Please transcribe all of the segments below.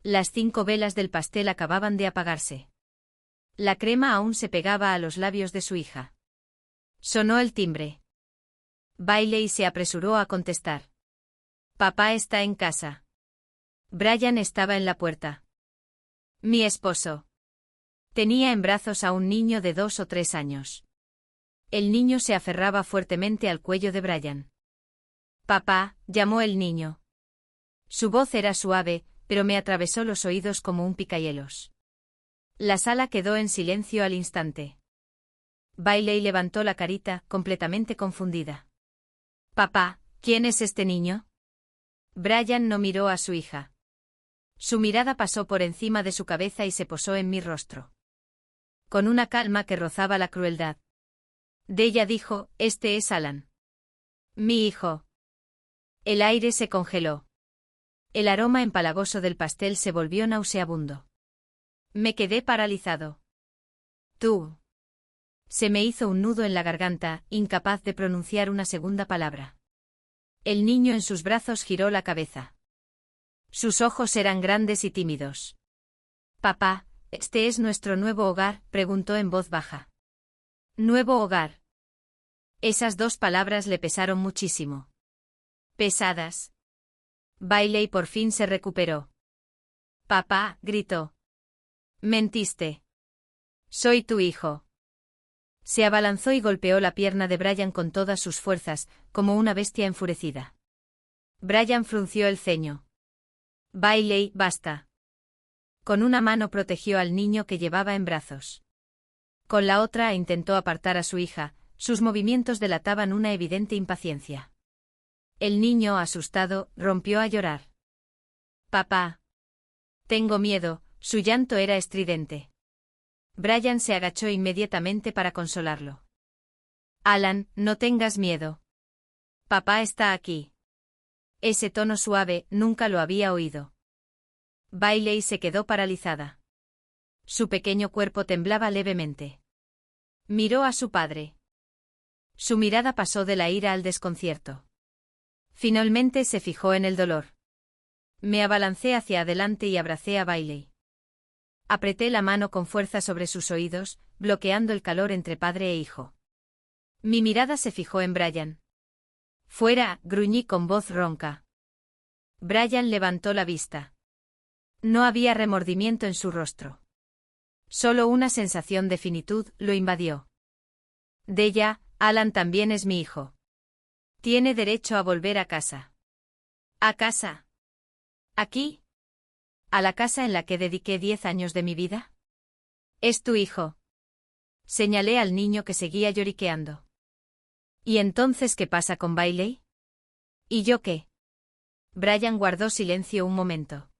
Las 5 velas del pastel acababan de apagarse. La crema aún se pegaba a los labios de su hija. Sonó el timbre. Bailey se apresuró a contestar. Papá está en casa. Brian estaba en la puerta. Mi esposo. Tenía en brazos a un niño de 2 o 3 años. El niño se aferraba fuertemente al cuello de Brian. Papá, llamó el niño. Su voz era suave, pero me atravesó los oídos como un picahielos. La sala quedó en silencio al instante. Bailey levantó la carita, completamente confundida. Papá, ¿quién es este niño? Brian no miró a su hija. Su mirada pasó por encima de su cabeza y se posó en mi rostro. Con una calma que rozaba la crueldad. Della dijo, este es Alan. Mi hijo. El aire se congeló. El aroma empalagoso del pastel se volvió nauseabundo. Me quedé paralizado. Tú. Se me hizo un nudo en la garganta, incapaz de pronunciar una segunda palabra. El niño en sus brazos giró la cabeza. Sus ojos eran grandes y tímidos. Papá, ¿este es nuestro nuevo hogar?, preguntó en voz baja. Nuevo hogar. Esas 2 palabras le pesaron muchísimo. Pesadas. Bailey por fin se recuperó. Papá, gritó. Mentiste. Soy tu hijo. Se abalanzó y golpeó la pierna de Brian con todas sus fuerzas, como una bestia enfurecida. Brian frunció el ceño. Bailey, basta. Con una mano protegió al niño que llevaba en brazos. Con la otra intentó apartar a su hija, sus movimientos delataban una evidente impaciencia. El niño, asustado, rompió a llorar. Papá. Tengo miedo, su llanto era estridente. Brian se agachó inmediatamente para consolarlo. Alan, no tengas miedo. Papá está aquí. Ese tono suave, nunca lo había oído. Bailey se quedó paralizada. Su pequeño cuerpo temblaba levemente. Miró a su padre. Su mirada pasó de la ira al desconcierto. Finalmente se fijó en el dolor. Me abalancé hacia adelante y abracé a Bailey. Apreté la mano con fuerza sobre sus oídos, bloqueando el calor entre padre e hijo. Mi mirada se fijó en Brian. Fuera, gruñí con voz ronca. Brian levantó la vista. No había remordimiento en su rostro. Solo una sensación de finitud lo invadió. Della, Alan también es mi hijo. Tiene derecho a volver a casa. ¿A casa? ¿Aquí? ¿A la casa en la que dediqué 10 años de mi vida? Es tu hijo. Señalé al niño que seguía lloriqueando. ¿Y entonces qué pasa con Bailey? ¿Y yo qué? Brian guardó silencio un momento.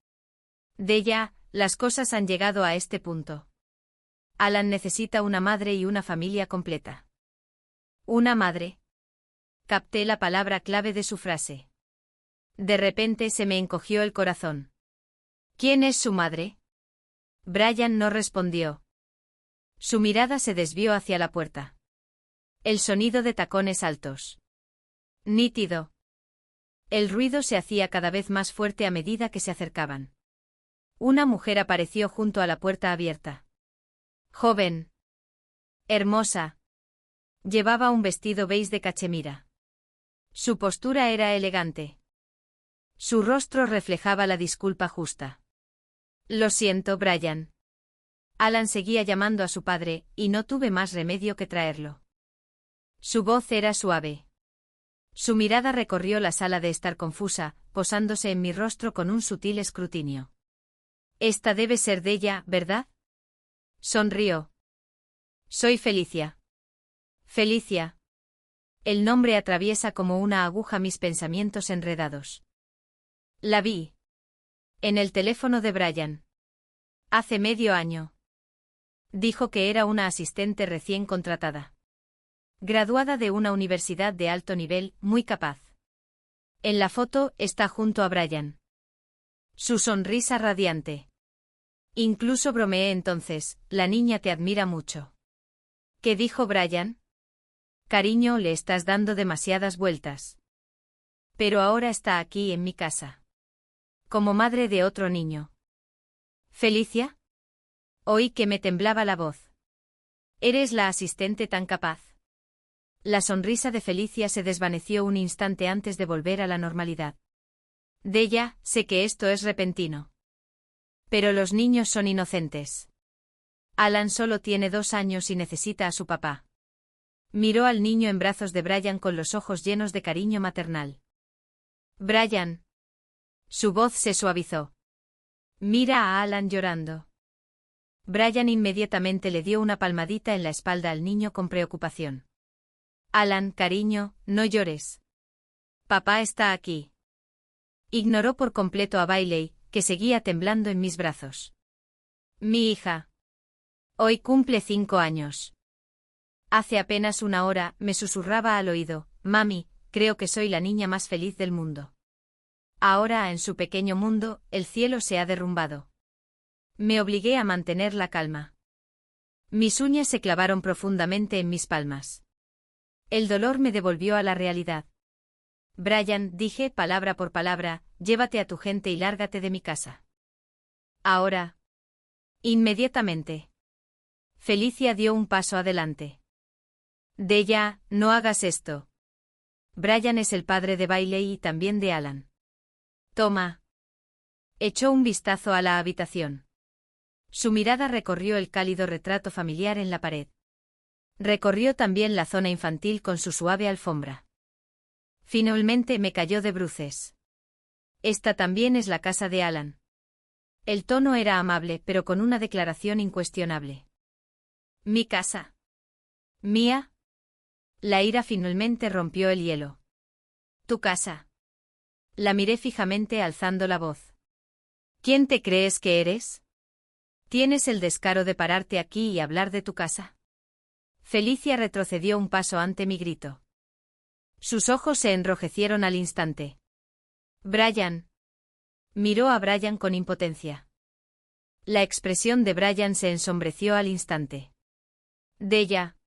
Della, las cosas han llegado a este punto. Alan necesita una madre y una familia completa. ¿Una madre? Capté la palabra clave de su frase. De repente se me encogió el corazón. ¿Quién es su madre? Brian no respondió. Su mirada se desvió hacia la puerta. El sonido de tacones altos. Nítido. El ruido se hacía cada vez más fuerte a medida que se acercaban. Una mujer apareció junto a la puerta abierta. Joven. Hermosa. Llevaba un vestido beige de cachemira. Su postura era elegante. Su rostro reflejaba la disculpa justa. Lo siento, Brian. Alan seguía llamando a su padre, y no tuve más remedio que traerlo. Su voz era suave. Su mirada recorrió la sala de estar confusa, posándose en mi rostro con un sutil escrutinio. Esta debe ser Della, ¿verdad? Sonrió. Soy Felicia. Felicia. El nombre atraviesa como una aguja mis pensamientos enredados. La vi. En el teléfono de Brian. Hace medio año. Dijo que era una asistente recién contratada. Graduada de una universidad de alto nivel, muy capaz. En la foto está junto a Brian. Su sonrisa radiante. Incluso bromeé entonces, la niña te admira mucho. ¿Qué dijo Brian? Cariño, le estás dando demasiadas vueltas. Pero ahora está aquí en mi casa. Como madre de otro niño. ¿Felicia? Oí que me temblaba la voz. ¿Eres la asistente tan capaz? La sonrisa de Felicia se desvaneció un instante antes de volver a la normalidad. Della, sé que esto es repentino. Pero los niños son inocentes. Alan solo tiene 2 años y necesita a su papá. Miró al niño en brazos de Brian con los ojos llenos de cariño maternal. Brian. Su voz se suavizó. Mira a Alan llorando. Brian inmediatamente le dio una palmadita en la espalda al niño con preocupación. Alan, cariño, no llores. Papá está aquí. Ignoró por completo a Bailey, que seguía temblando en mis brazos. Mi hija. Hoy cumple 5 años. Hace apenas 1 hora, me susurraba al oído, mami, creo que soy la niña más feliz del mundo. Ahora, en su pequeño mundo, el cielo se ha derrumbado. Me obligué a mantener la calma. Mis uñas se clavaron profundamente en mis palmas. El dolor me devolvió a la realidad. Brian, dije, palabra por palabra, llévate a tu gente y lárgate de mi casa. Ahora. Inmediatamente. Felicia dio un paso adelante. Della, no hagas esto. Brian es el padre de Bailey y también de Alan. Toma. Echó un vistazo a la habitación. Su mirada recorrió el cálido retrato familiar en la pared. Recorrió también la zona infantil con su suave alfombra. Finalmente me cayó de bruces. Esta también es la casa de Alan. El tono era amable, pero con una declaración incuestionable. ¿Mi casa? ¿Mía? La ira finalmente rompió el hielo. ¿Tu casa? La miré fijamente alzando la voz. ¿Quién te crees que eres? ¿Tienes el descaro de pararte aquí y hablar de tu casa? Felicia retrocedió un paso ante mi grito. Sus ojos se enrojecieron al instante. Brian. Miró a Brian con impotencia. La expresión de Brian se ensombreció al instante. Della.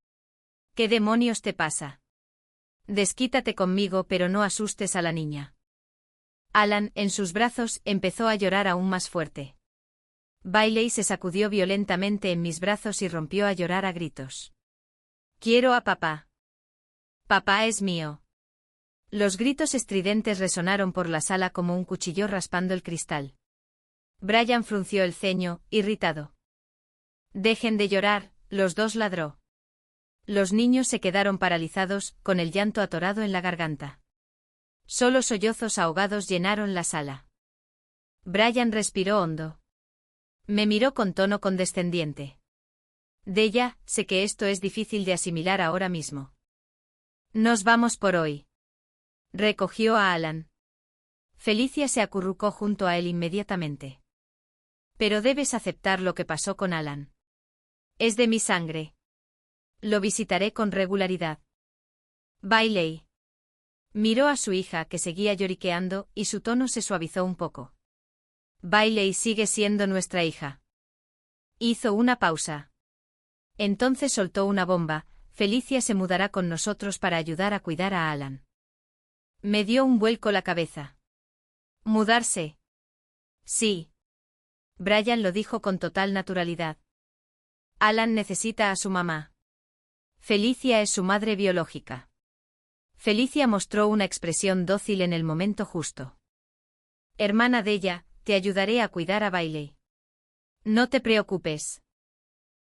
¿Qué demonios te pasa? Desquítate conmigo, pero no asustes a la niña. Alan, en sus brazos, empezó a llorar aún más fuerte. Bailey se sacudió violentamente en mis brazos y rompió a llorar a gritos. Quiero a papá. Papá es mío. Los gritos estridentes resonaron por la sala como un cuchillo raspando el cristal. Brian frunció el ceño, irritado. Dejen de llorar, los dos ladró. Los niños se quedaron paralizados, con el llanto atorado en la garganta. Solo sollozos ahogados llenaron la sala. Brian respiró hondo. Me miró con tono condescendiente. Della, sé que esto es difícil de asimilar ahora mismo. Nos vamos por hoy. Recogió a Alan. Felicia se acurrucó junto a él inmediatamente. Pero debes aceptar lo que pasó con Alan. Es de mi sangre. Lo visitaré con regularidad. Bailey. Miró a su hija que seguía lloriqueando y su tono se suavizó un poco. Bailey sigue siendo nuestra hija. Hizo una pausa. Entonces soltó una bomba. Felicia se mudará con nosotros para ayudar a cuidar a Alan. Me dio un vuelco la cabeza. ¿Mudarse? Sí. Brian lo dijo con total naturalidad. Alan necesita a su mamá. Felicia es su madre biológica. Felicia mostró una expresión dócil en el momento justo. Hermana de ella, te ayudaré a cuidar a Bailey. No te preocupes.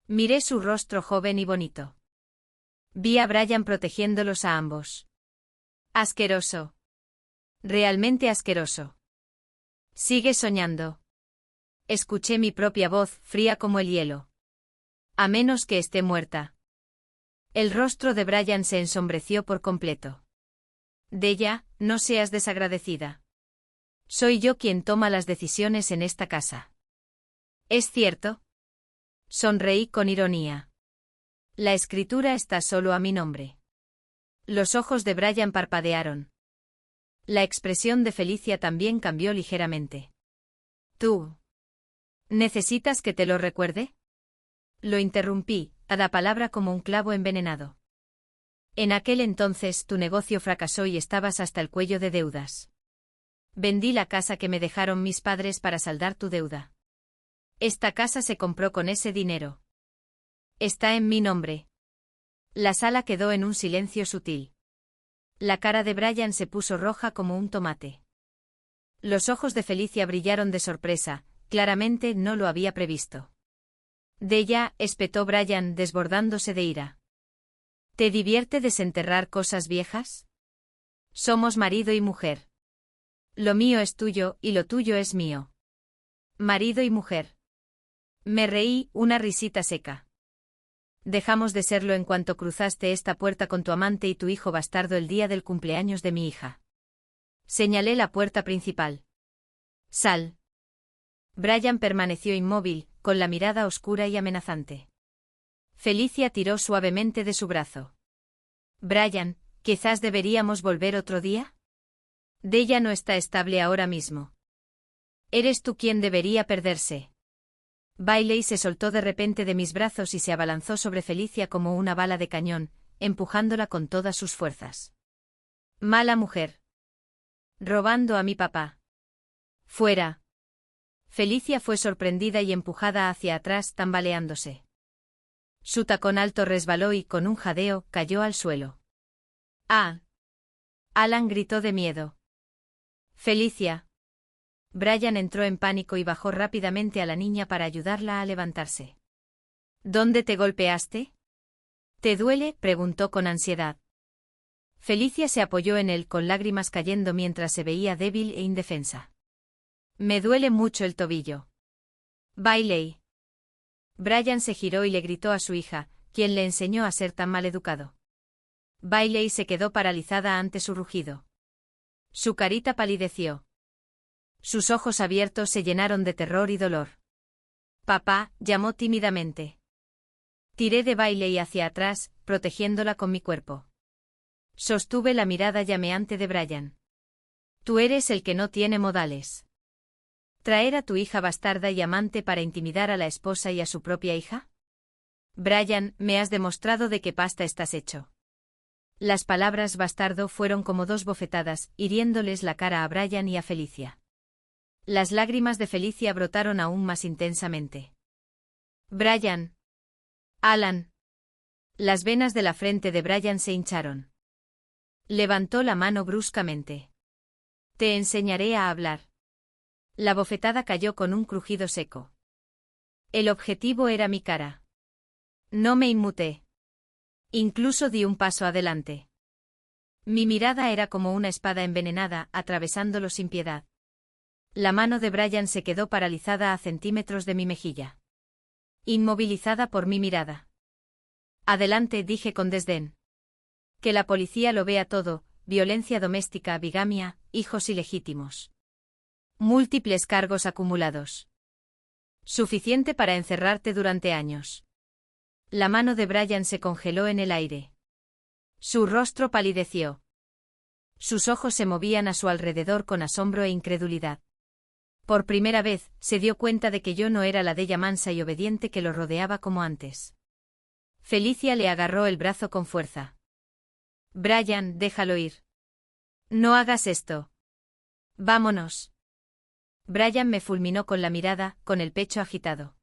Miré su rostro joven y bonito. Vi a Brian protegiéndolos a ambos. Asqueroso. Realmente asqueroso. Sigue soñando. Escuché mi propia voz, fría como el hielo. A menos que esté muerta. El rostro de Brian se ensombreció por completo. Della, no seas desagradecida. Soy yo quien toma las decisiones en esta casa. ¿Es cierto? Sonreí con ironía. La escritura está solo a mi nombre. Los ojos de Brian parpadearon. La expresión de Felicia también cambió ligeramente. ¿Tú? ¿Necesitas que te lo recuerde? Lo interrumpí, a la palabra como un clavo envenenado. En aquel entonces tu negocio fracasó y estabas hasta el cuello de deudas. Vendí la casa que me dejaron mis padres para saldar tu deuda. Esta casa se compró con ese dinero. Está en mi nombre. La sala quedó en un silencio sutil. La cara de Brian se puso roja como un tomate. Los ojos de Felicia brillaron de sorpresa, claramente no lo había previsto. Della, espetó Brian desbordándose de ira. ¿Te divierte desenterrar cosas viejas? Somos marido y mujer. Lo mío es tuyo y lo tuyo es mío. Marido y mujer. Me reí, una risita seca. Dejamos de serlo en cuanto cruzaste esta puerta con tu amante y tu hijo bastardo el día del cumpleaños de mi hija. Señalé la puerta principal. Sal. Brian permaneció inmóvil, con la mirada oscura y amenazante. Felicia tiró suavemente de su brazo. Brian, ¿quizás deberíamos volver otro día? Della no está estable ahora mismo. Eres tú quien debería perderse. Bailey se soltó de repente de mis brazos y se abalanzó sobre Felicia como una bala de cañón, empujándola con todas sus fuerzas. Mala mujer. Robando a mi papá. Fuera. Felicia fue sorprendida y empujada hacia atrás, tambaleándose. Su tacón alto resbaló y, con un jadeo, cayó al suelo. ¡Ah! Alan gritó de miedo. Felicia. Brian entró en pánico y bajó rápidamente a la niña para ayudarla a levantarse. ¿Dónde te golpeaste? ¿Te duele?, preguntó con ansiedad. Felicia se apoyó en él con lágrimas cayendo mientras se veía débil e indefensa. Me duele mucho el tobillo. Bailey. Brian se giró y le gritó a su hija, quien le enseñó a ser tan maleducado. Bailey se quedó paralizada ante su rugido. Su carita palideció. Sus ojos abiertos se llenaron de terror y dolor. Papá, llamó tímidamente. Tiré de Bailey hacia atrás, protegiéndola con mi cuerpo. Sostuve la mirada llameante de Brian. Tú eres el que no tiene modales. ¿Traer a tu hija bastarda y amante para intimidar a la esposa y a su propia hija? Brian, me has demostrado de qué pasta estás hecho. Las palabras bastardo fueron como dos bofetadas, hiriéndoles la cara a Brian y a Felicia. Las lágrimas de Felicia brotaron aún más intensamente. Brian. Alan. Las venas de la frente de Brian se hincharon. Levantó la mano bruscamente. Te enseñaré a hablar. La bofetada cayó con un crujido seco. El objetivo era mi cara. No me inmuté. Incluso di un paso adelante. Mi mirada era como una espada envenenada, atravesándolo sin piedad. La mano de Brian se quedó paralizada a centímetros de mi mejilla. Inmovilizada por mi mirada. Adelante, dije con desdén. Que la policía lo vea todo: violencia doméstica, bigamia, hijos ilegítimos. Múltiples cargos acumulados. Suficiente para encerrarte durante años. La mano de Brian se congeló en el aire. Su rostro palideció. Sus ojos se movían a su alrededor con asombro e incredulidad. Por primera vez, se dio cuenta de que yo no era la Della mansa y obediente que lo rodeaba como antes. Felicia le agarró el brazo con fuerza. Brian, déjalo ir. No hagas esto. Vámonos. Brian me fulminó con la mirada, con el pecho agitado.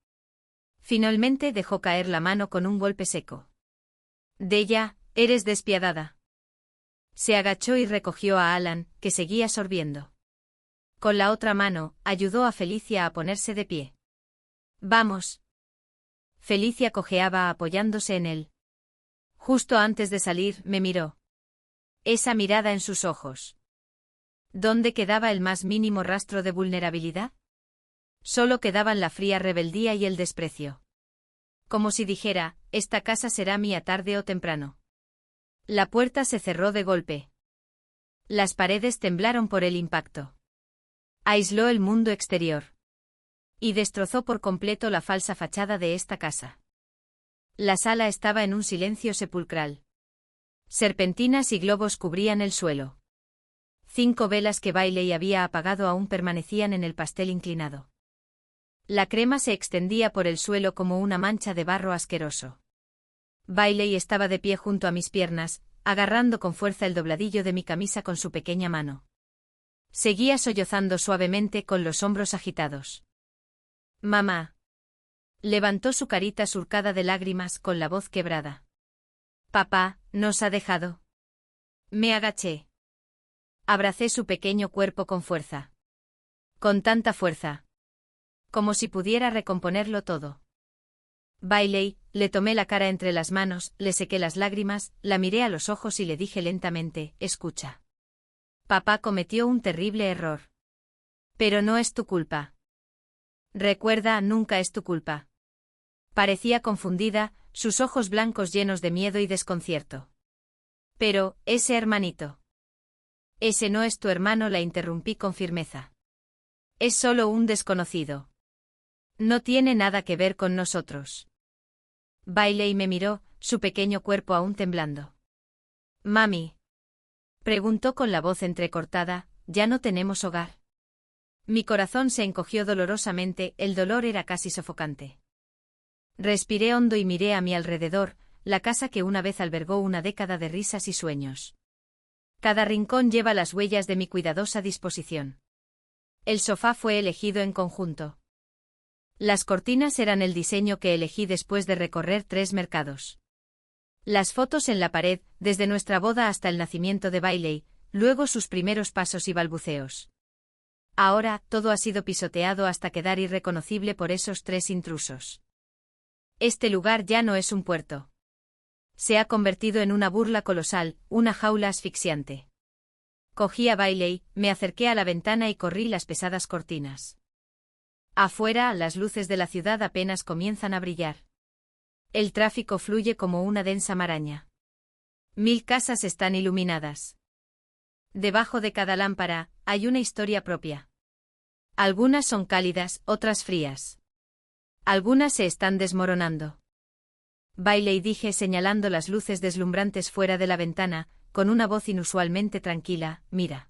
Finalmente dejó caer la mano con un golpe seco. Della, eres despiadada. Se agachó y recogió a Alan, que seguía sorbiendo. Con la otra mano, ayudó a Felicia a ponerse de pie. Vamos. Felicia cojeaba apoyándose en él. Justo antes de salir, me miró. Esa mirada en sus ojos. ¿Dónde quedaba el más mínimo rastro de vulnerabilidad? Solo quedaban la fría rebeldía y el desprecio. Como si dijera, esta casa será mía tarde o temprano. La puerta se cerró de golpe. Las paredes temblaron por el impacto. Aisló el mundo exterior. Y destrozó por completo la falsa fachada de esta casa. La sala estaba en un silencio sepulcral. Serpentinas y globos cubrían el suelo. 5 velas que Bailey había apagado aún permanecían en el pastel inclinado. La crema se extendía por el suelo como una mancha de barro asqueroso. Bailey estaba de pie junto a mis piernas, agarrando con fuerza el dobladillo de mi camisa con su pequeña mano. Seguía sollozando suavemente con los hombros agitados. Mamá. Levantó su carita surcada de lágrimas con la voz quebrada. Papá, ¿nos ha dejado? Me agaché. Abracé su pequeño cuerpo con fuerza. Con tanta fuerza. Como si pudiera recomponerlo todo. Bailey, le tomé la cara entre las manos, le sequé las lágrimas, la miré a los ojos y le dije lentamente, escucha. Papá cometió un terrible error. Pero no es tu culpa. Recuerda, nunca es tu culpa. Parecía confundida, sus ojos blancos llenos de miedo y desconcierto. Pero, ese hermanito. Ese no es tu hermano, la interrumpí con firmeza. Es solo un desconocido. No tiene nada que ver con nosotros. Bailey me miró, su pequeño cuerpo aún temblando. Mami. Preguntó con la voz entrecortada, ¿ya no tenemos hogar? Mi corazón se encogió dolorosamente, el dolor era casi sofocante. Respiré hondo y miré a mi alrededor, la casa que una vez albergó una década de risas y sueños. Cada rincón lleva las huellas de mi cuidadosa disposición. El sofá fue elegido en conjunto. Las cortinas eran el diseño que elegí después de recorrer 3 mercados. Las fotos en la pared, desde nuestra boda hasta el nacimiento de Bailey, luego sus primeros pasos y balbuceos. Ahora, todo ha sido pisoteado hasta quedar irreconocible por esos 3 intrusos. Este lugar ya no es un puerto. Se ha convertido en una burla colosal, una jaula asfixiante. Cogí a Bailey, me acerqué a la ventana y corrí las pesadas cortinas. Afuera, las luces de la ciudad apenas comienzan a brillar. El tráfico fluye como una densa maraña. 1000 casas están iluminadas. Debajo de cada lámpara, hay una historia propia. Algunas son cálidas, otras frías. Algunas se están desmoronando. Bailey, dije señalando las luces deslumbrantes fuera de la ventana, con una voz inusualmente tranquila, mira.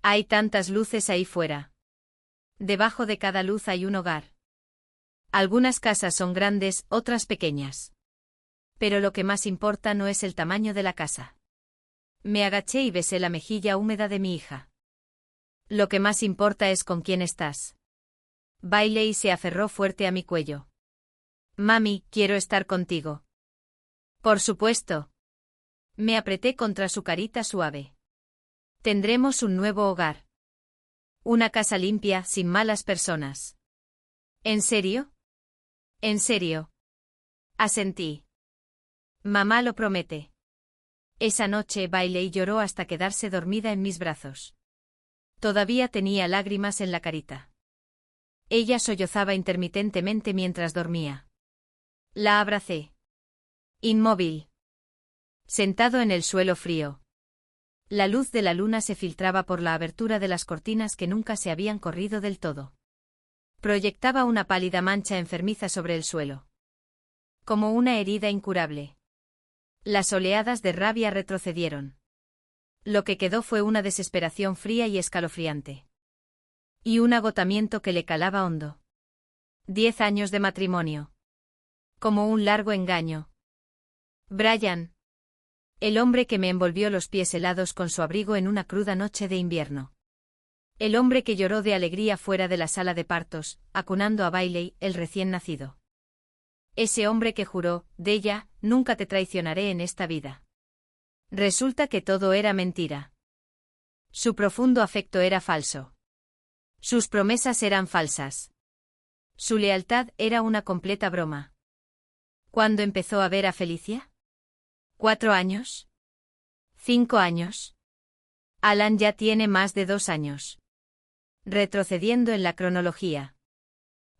Hay tantas luces ahí fuera. Debajo de cada luz hay un hogar. Algunas casas son grandes, otras pequeñas. Pero lo que más importa no es el tamaño de la casa. Me agaché y besé la mejilla húmeda de mi hija. Lo que más importa es con quién estás. Bailey se aferró fuerte a mi cuello. Mami, quiero estar contigo. Por supuesto. Me apreté contra su carita suave. Tendremos un nuevo hogar. Una casa limpia, sin malas personas. ¿En serio? ¿En serio? Asentí. Mamá lo promete. Esa noche Bailey lloró hasta quedarse dormida en mis brazos. Todavía tenía lágrimas en la carita. Ella sollozaba intermitentemente mientras dormía. La abracé. Inmóvil. Sentado en el suelo frío. La luz de la luna se filtraba por la abertura de las cortinas que nunca se habían corrido del todo. Proyectaba una pálida mancha enfermiza sobre el suelo. Como una herida incurable. Las oleadas de rabia retrocedieron. Lo que quedó fue una desesperación fría y escalofriante. Y un agotamiento que le calaba hondo. 10 años de matrimonio. Como un largo engaño. Brian. El hombre que me envolvió los pies helados con su abrigo en una cruda noche de invierno. El hombre que lloró de alegría fuera de la sala de partos, acunando a Bailey, el recién nacido. Ese hombre que juró, Della, nunca te traicionaré en esta vida. Resulta que todo era mentira. Su profundo afecto era falso. Sus promesas eran falsas. Su lealtad era una completa broma. ¿Cuándo empezó a ver a Felicia? 4 años. 5 años. Alan ya tiene más de 2 años. Retrocediendo en la cronología.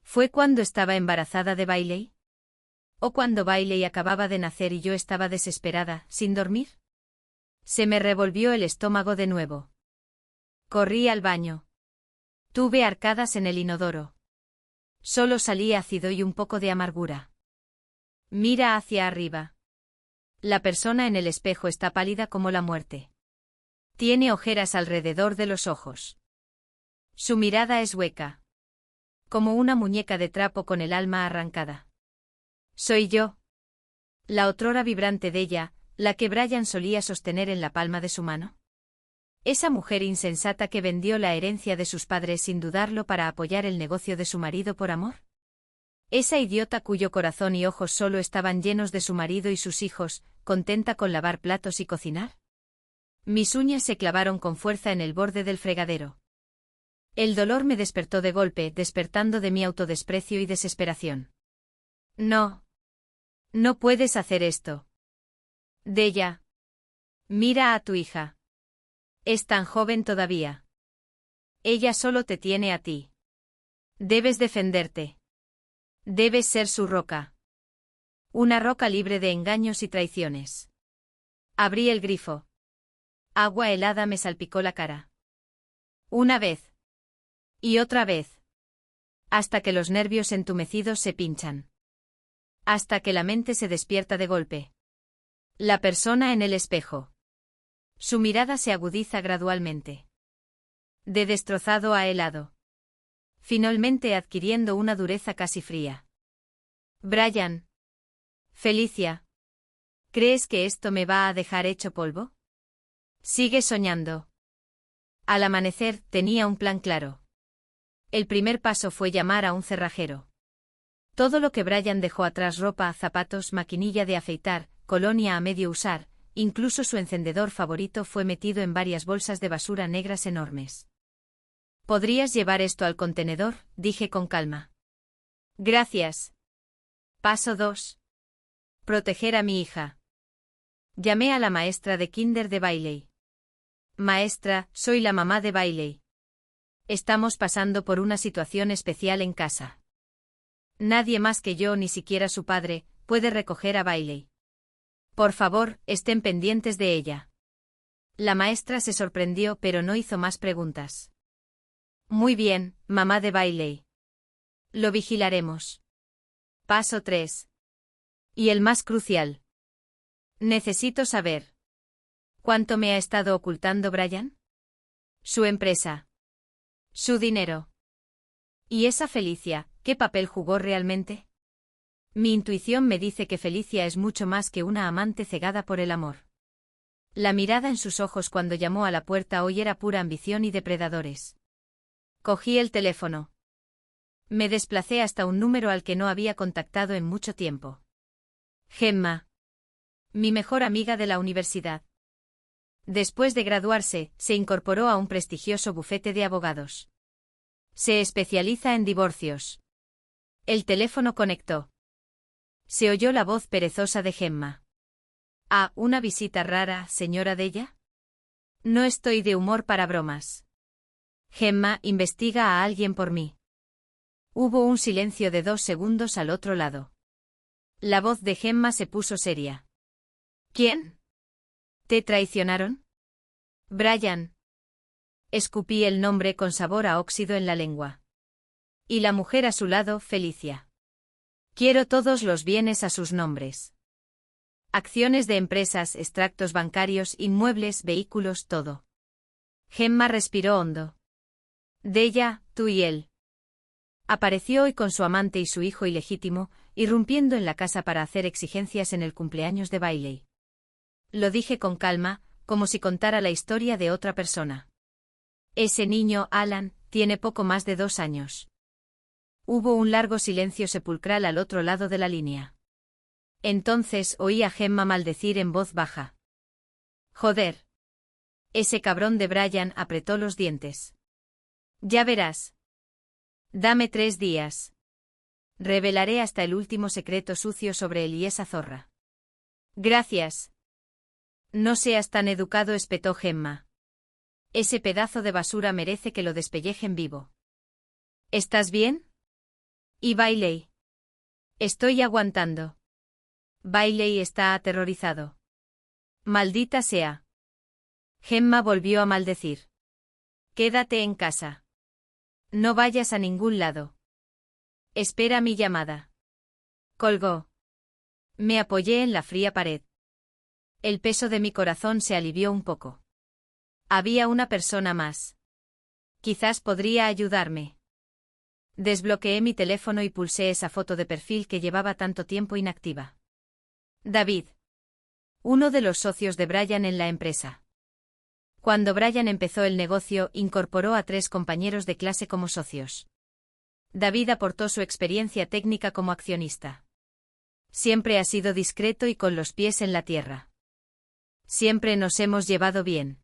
¿Fue cuando estaba embarazada de Bailey? ¿O cuando Bailey acababa de nacer y yo estaba desesperada, sin dormir? Se me revolvió el estómago de nuevo. Corrí al baño. Tuve arcadas en el inodoro. Solo salí ácido y un poco de amargura. Mira hacia arriba. La persona en el espejo está pálida como la muerte. Tiene ojeras alrededor de los ojos. Su mirada es hueca. Como una muñeca de trapo con el alma arrancada. Soy yo. La otrora vibrante de ella, la que Brian solía sostener en la palma de su mano. Esa mujer insensata que vendió la herencia de sus padres sin dudarlo para apoyar el negocio de su marido por amor. Esa idiota cuyo corazón y ojos solo estaban llenos de su marido y sus hijos, contenta con lavar platos y cocinar. Mis uñas se clavaron con fuerza en el borde del fregadero. El dolor me despertó de golpe, despertando de mi autodesprecio y desesperación. No. No puedes hacer esto. Deya. Mira a tu hija. Es tan joven todavía. Ella solo te tiene a ti. Debes defenderte. Debes ser su roca. Una roca libre de engaños y traiciones. Abrí el grifo. Agua helada me salpicó la cara. Una vez. Y otra vez. Hasta que los nervios entumecidos se pinchan. Hasta que la mente se despierta de golpe. La persona en el espejo. Su mirada se agudiza gradualmente. De destrozado a helado. Finalmente adquiriendo una dureza casi fría. Brian. Felicia. ¿Crees que esto me va a dejar hecho polvo? Sigue soñando. Al amanecer tenía un plan claro. El primer paso fue llamar a un cerrajero. Todo lo que Brian dejó atrás: ropa, zapatos, maquinilla de afeitar, colonia a medio usar, incluso su encendedor favorito, fue metido en varias bolsas de basura negras enormes. ¿Podrías llevar esto al contenedor?, dije con calma. Gracias. Paso 2. Proteger a mi hija. Llamé a la maestra de kinder de Bailey. Maestra, soy la mamá de Bailey. Estamos pasando por una situación especial en casa. Nadie más que yo, ni siquiera su padre, puede recoger a Bailey. Por favor, estén pendientes de ella. La maestra se sorprendió, pero no hizo más preguntas. Muy bien, mamá de Bailey. Lo vigilaremos. Paso 3. Y el más crucial. Necesito saber. ¿Cuánto me ha estado ocultando Brian? Su empresa. Su dinero. ¿Y esa Felicia, qué papel jugó realmente? Mi intuición me dice que Felicia es mucho más que una amante cegada por el amor. La mirada en sus ojos cuando llamó a la puerta hoy era pura ambición y depredadores. Cogí el teléfono. Me desplacé hasta un número al que no había contactado en mucho tiempo. Gemma. Mi mejor amiga de la universidad. Después de graduarse, se incorporó a un prestigioso bufete de abogados. Se especializa en divorcios. El teléfono conectó. Se oyó la voz perezosa de Gemma. ¿Ah, una visita rara, señora Deya? No estoy de humor para bromas. Gemma, investiga a alguien por mí. Hubo un silencio de 2 segundos al otro lado. La voz de Gemma se puso seria. ¿Quién? ¿Te traicionaron? Brian. Escupí el nombre con sabor a óxido en la lengua. Y la mujer a su lado, Felicia. Quiero todos los bienes a sus nombres. Acciones de empresas, extractos bancarios, inmuebles, vehículos, todo. Gemma respiró hondo. Deya, tú y él. Apareció hoy con su amante y su hijo ilegítimo, irrumpiendo en la casa para hacer exigencias en el cumpleaños de Bailey. Lo dije con calma, como si contara la historia de otra persona. Ese niño, Alan, tiene poco más de 2 años. Hubo un largo silencio sepulcral al otro lado de la línea. Entonces oí a Gemma maldecir en voz baja. Joder. Ese cabrón de Brian apretó los dientes. Ya verás. Dame 3 días. Revelaré hasta el último secreto sucio sobre él y esa zorra. Gracias. No seas tan educado, espetó Gemma. Ese pedazo de basura merece que lo despellejen vivo. ¿Estás bien? ¿Y Bailey? Estoy aguantando. Bailey está aterrorizado. Maldita sea. Gemma volvió a maldecir. Quédate en casa. No vayas a ningún lado. Espera mi llamada. Colgó. Me apoyé en la fría pared. El peso de mi corazón se alivió un poco. Había una persona más. Quizás podría ayudarme. Desbloqueé mi teléfono y pulsé esa foto de perfil que llevaba tanto tiempo inactiva. David. Uno de los socios de Brian en la empresa. Cuando Brian empezó el negocio, incorporó a 3 compañeros de clase como socios. David aportó su experiencia técnica como accionista. Siempre ha sido discreto y con los pies en la tierra. Siempre nos hemos llevado bien.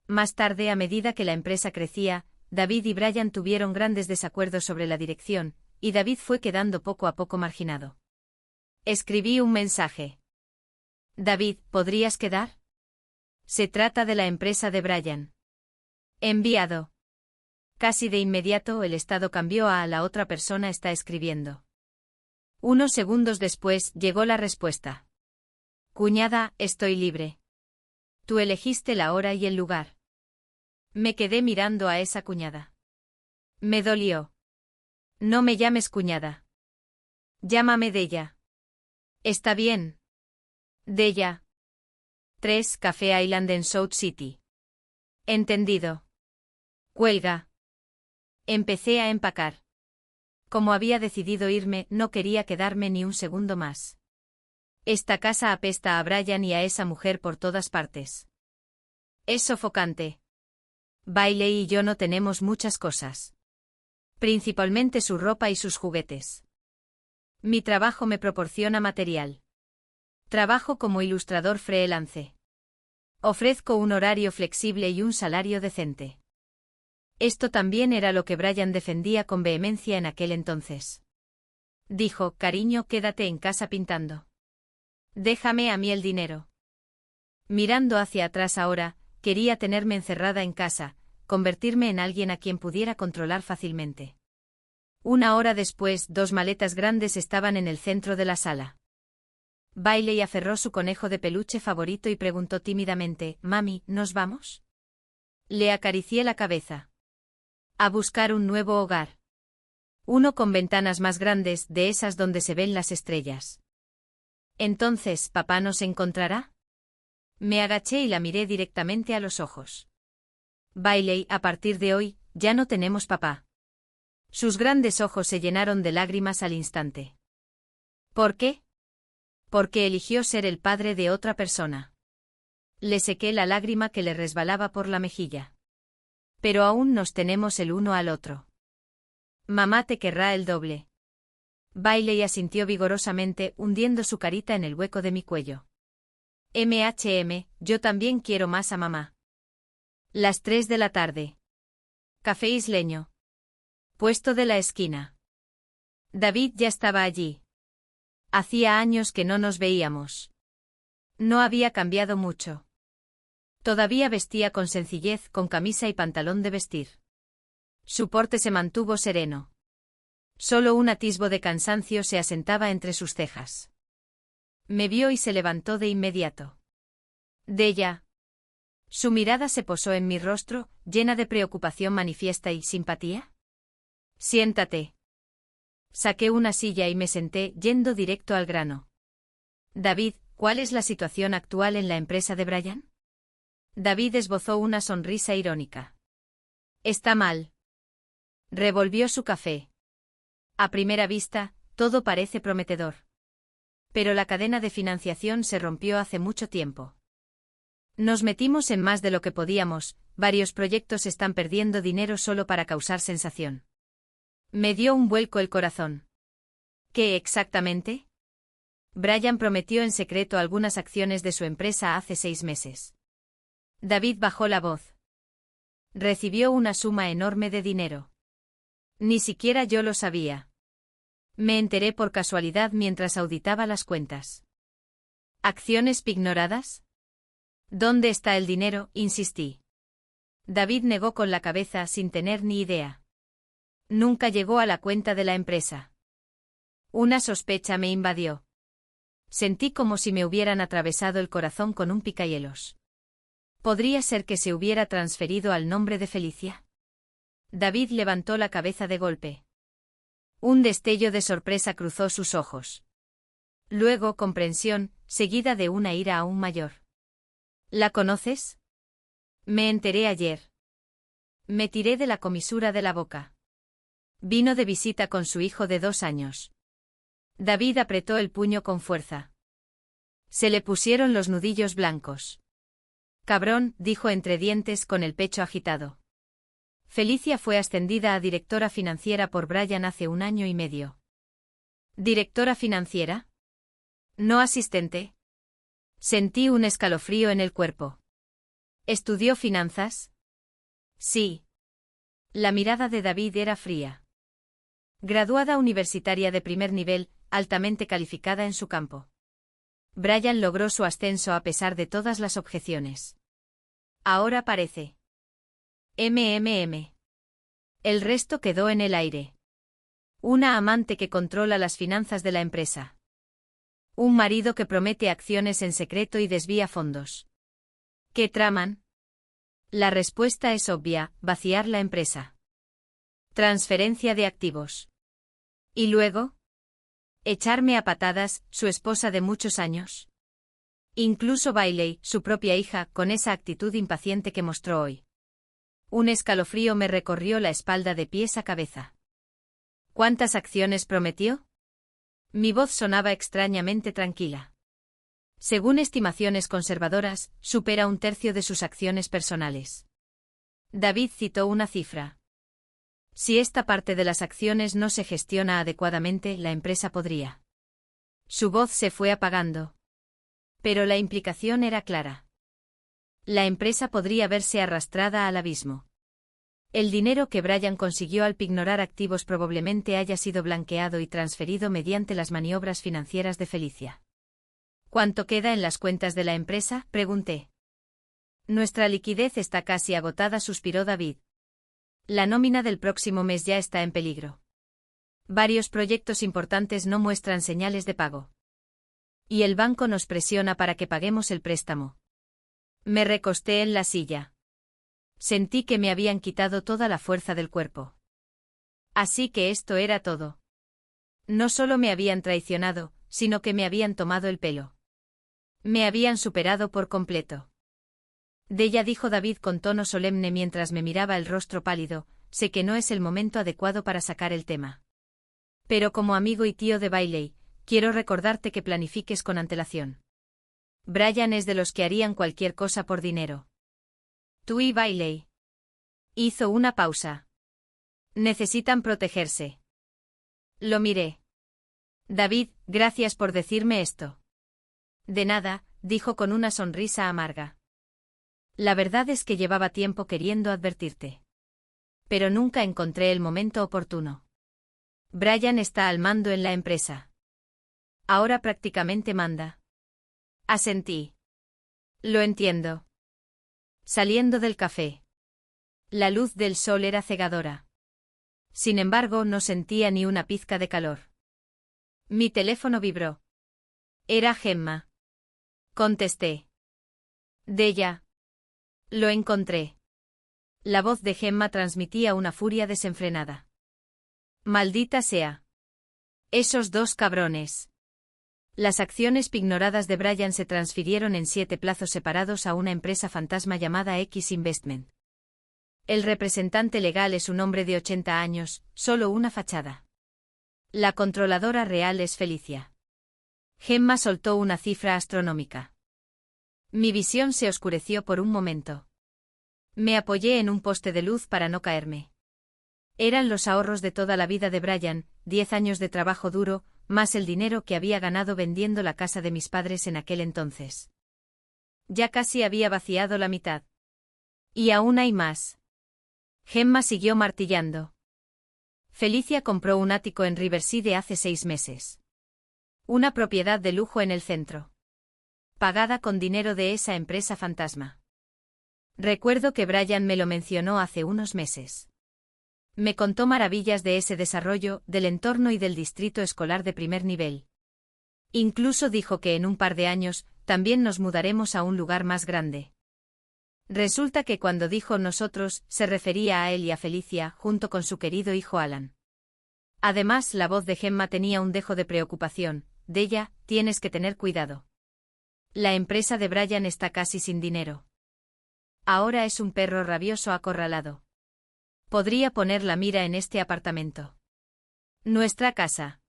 Más tarde, a medida que la empresa crecía, David y Brian tuvieron grandes desacuerdos sobre la dirección, y David fue quedando poco a poco marginado. Escribí un mensaje. David, ¿podrías quedar? Se trata de la empresa de Brian. Enviado. Casi de inmediato el estado cambió a la otra persona está escribiendo. Unos segundos después llegó la respuesta. Cuñada, estoy libre. Tú elegiste la hora y el lugar. Me quedé mirando a esa cuñada. Me dolió. No me llames cuñada. Llámame Della. Está bien. Della. 3 Café Island en South City. Entendido. Cuelga. Empecé a empacar. Como había decidido irme, no quería quedarme ni un segundo más. Esta casa apesta a Brian y a esa mujer por todas partes. Es sofocante. Bailey y yo no tenemos muchas cosas. Principalmente su ropa y sus juguetes. Mi trabajo me proporciona material. Trabajo como ilustrador freelance. Ofrezco un horario flexible y un salario decente. Esto también era lo que Brian defendía con vehemencia en aquel entonces. Dijo, cariño, quédate en casa pintando. Déjame a mí el dinero. Mirando hacia atrás ahora, quería tenerme encerrada en casa, convertirme en alguien a quien pudiera controlar fácilmente. 1 hora después, 2 maletas grandes estaban en el centro de la sala. Bailey aferró su conejo de peluche favorito y preguntó tímidamente, «Mami, ¿nos vamos?» Le acaricié la cabeza. A buscar un nuevo hogar. Uno con ventanas más grandes, de esas donde se ven las estrellas. Entonces, ¿papá nos encontrará? Me agaché y la miré directamente a los ojos. Bailey, a partir de hoy, ya no tenemos papá. Sus grandes ojos se llenaron de lágrimas al instante. ¿Por qué? Porque eligió ser el padre de otra persona. Le sequé la lágrima que le resbalaba por la mejilla. Pero aún nos tenemos el uno al otro. Mamá te querrá el doble. Bailey asintió vigorosamente, hundiendo su carita en el hueco de mi cuello. Yo también quiero más a mamá. Las 3 de la tarde. Café isleño. Puesto de la esquina. David ya estaba allí. Hacía años que no nos veíamos. No había cambiado mucho. Todavía vestía con sencillez, con camisa y pantalón de vestir. Su porte se mantuvo sereno. Solo un atisbo de cansancio se asentaba entre sus cejas. Me vio y se levantó de inmediato. Della. Su mirada se posó en mi rostro, llena de preocupación manifiesta y simpatía. Siéntate. Saqué una silla y me senté, yendo directo al grano. David, ¿cuál es la situación actual en la empresa de Brian? David esbozó una sonrisa irónica. Está mal. Revolvió su café. A primera vista, todo parece prometedor. Pero la cadena de financiación se rompió hace mucho tiempo. Nos metimos en más de lo que podíamos, varios proyectos están perdiendo dinero solo para causar sensación. Me dio un vuelco el corazón. ¿Qué exactamente? Brian prometió en secreto algunas acciones de su empresa hace 6 meses. David bajó la voz. Recibió una suma enorme de dinero. Ni siquiera yo lo sabía. Me enteré por casualidad mientras auditaba las cuentas. ¿Acciones pignoradas? ¿Dónde está el dinero?, insistí. David negó con la cabeza sin tener ni idea. Nunca llegó a la cuenta de la empresa. Una sospecha me invadió. Sentí como si me hubieran atravesado el corazón con un picahielos. ¿Podría ser que se hubiera transferido al nombre de Felicia? David levantó la cabeza de golpe. Un destello de sorpresa cruzó sus ojos. Luego comprensión, seguida de una ira aún mayor. ¿La conoces? Me enteré ayer. Me tiré de la comisura de la boca. Vino de visita con su hijo de 2 años. David apretó el puño con fuerza. Se le pusieron los nudillos blancos. Cabrón, dijo entre dientes con el pecho agitado. Felicia fue ascendida a directora financiera por Brian hace 1 año y medio. ¿Directora financiera? ¿No asistente? Sentí un escalofrío en el cuerpo. ¿Estudió finanzas? Sí. La mirada de David era fría. Graduada universitaria de primer nivel, altamente calificada en su campo. Brian logró su ascenso a pesar de todas las objeciones. Ahora parece. El resto quedó en el aire. Una amante que controla las finanzas de la empresa. Un marido que promete acciones en secreto y desvía fondos. ¿Qué traman? La respuesta es obvia: vaciar la empresa. Transferencia de activos. ¿Y luego? Echarme a patadas, su esposa de muchos años. Incluso Bailey, su propia hija, con esa actitud impaciente que mostró hoy. Un escalofrío me recorrió la espalda de pies a cabeza. ¿Cuántas acciones prometió? Mi voz sonaba extrañamente tranquila. Según estimaciones conservadoras, supera 1/3 de sus acciones personales. David citó una cifra. Si esta parte de las acciones no se gestiona adecuadamente, la empresa podría. Su voz se fue apagando. Pero la implicación era clara. La empresa podría verse arrastrada al abismo. El dinero que Brian consiguió al pignorar activos probablemente haya sido blanqueado y transferido mediante las maniobras financieras de Felicia. ¿Cuánto queda en las cuentas de la empresa?, pregunté. Nuestra liquidez está casi agotada, suspiró David. La nómina del próximo mes ya está en peligro. Varios proyectos importantes no muestran señales de pago. Y el banco nos presiona para que paguemos el préstamo. Me recosté en la silla. Sentí que me habían quitado toda la fuerza del cuerpo. Así que esto era todo. No solo me habían traicionado, sino que me habían tomado el pelo. Me habían superado por completo. Della, dijo David con tono solemne mientras me miraba el rostro pálido, sé que no es el momento adecuado para sacar el tema. Pero como amigo y tío de Bailey, quiero recordarte que planifiques con antelación. Brian es de los que harían cualquier cosa por dinero. Tú y Bailey. Hizo una pausa. Necesitan protegerse. Lo miré. David, gracias por decirme esto. De nada, dijo con una sonrisa amarga. La verdad es que llevaba tiempo queriendo advertirte. Pero nunca encontré el momento oportuno. Brian está al mando en la empresa. Ahora prácticamente manda. Asentí. Lo entiendo. Saliendo del café. La luz del sol era cegadora. Sin embargo, no sentía ni una pizca de calor. Mi teléfono vibró. Era Gemma. Contesté. Della. Lo encontré. La voz de Gemma transmitía una furia desenfrenada. Maldita sea. Esos dos cabrones. Las acciones pignoradas de Brian se transfirieron en 7 plazos separados a una empresa fantasma llamada X Investment. El representante legal es un hombre de 80 años, solo una fachada. La controladora real es Felicia. Gemma soltó una cifra astronómica. Mi visión se oscureció por un momento. Me apoyé en un poste de luz para no caerme. Eran los ahorros de toda la vida de Brian, 10 años de trabajo duro, más el dinero que había ganado vendiendo la casa de mis padres en aquel entonces. Ya casi había vaciado la mitad. Y aún hay más. Gemma siguió martillando. Felicia compró un ático en Riverside hace 6 meses. Una propiedad de lujo en el centro. Pagada con dinero de esa empresa fantasma. Recuerdo que Brian me lo mencionó hace unos meses. Me contó maravillas de ese desarrollo, del entorno y del distrito escolar de primer nivel. Incluso dijo que en un par de años, también nos mudaremos a un lugar más grande. Resulta que cuando dijo nosotros, se refería a él y a Felicia, junto con su querido hijo Alan. Además, la voz de Gemma tenía un dejo de preocupación. Della, tienes que tener cuidado. La empresa de Brian está casi sin dinero. Ahora es un perro rabioso acorralado. Podría poner la mira en este apartamento. Nuestra casa.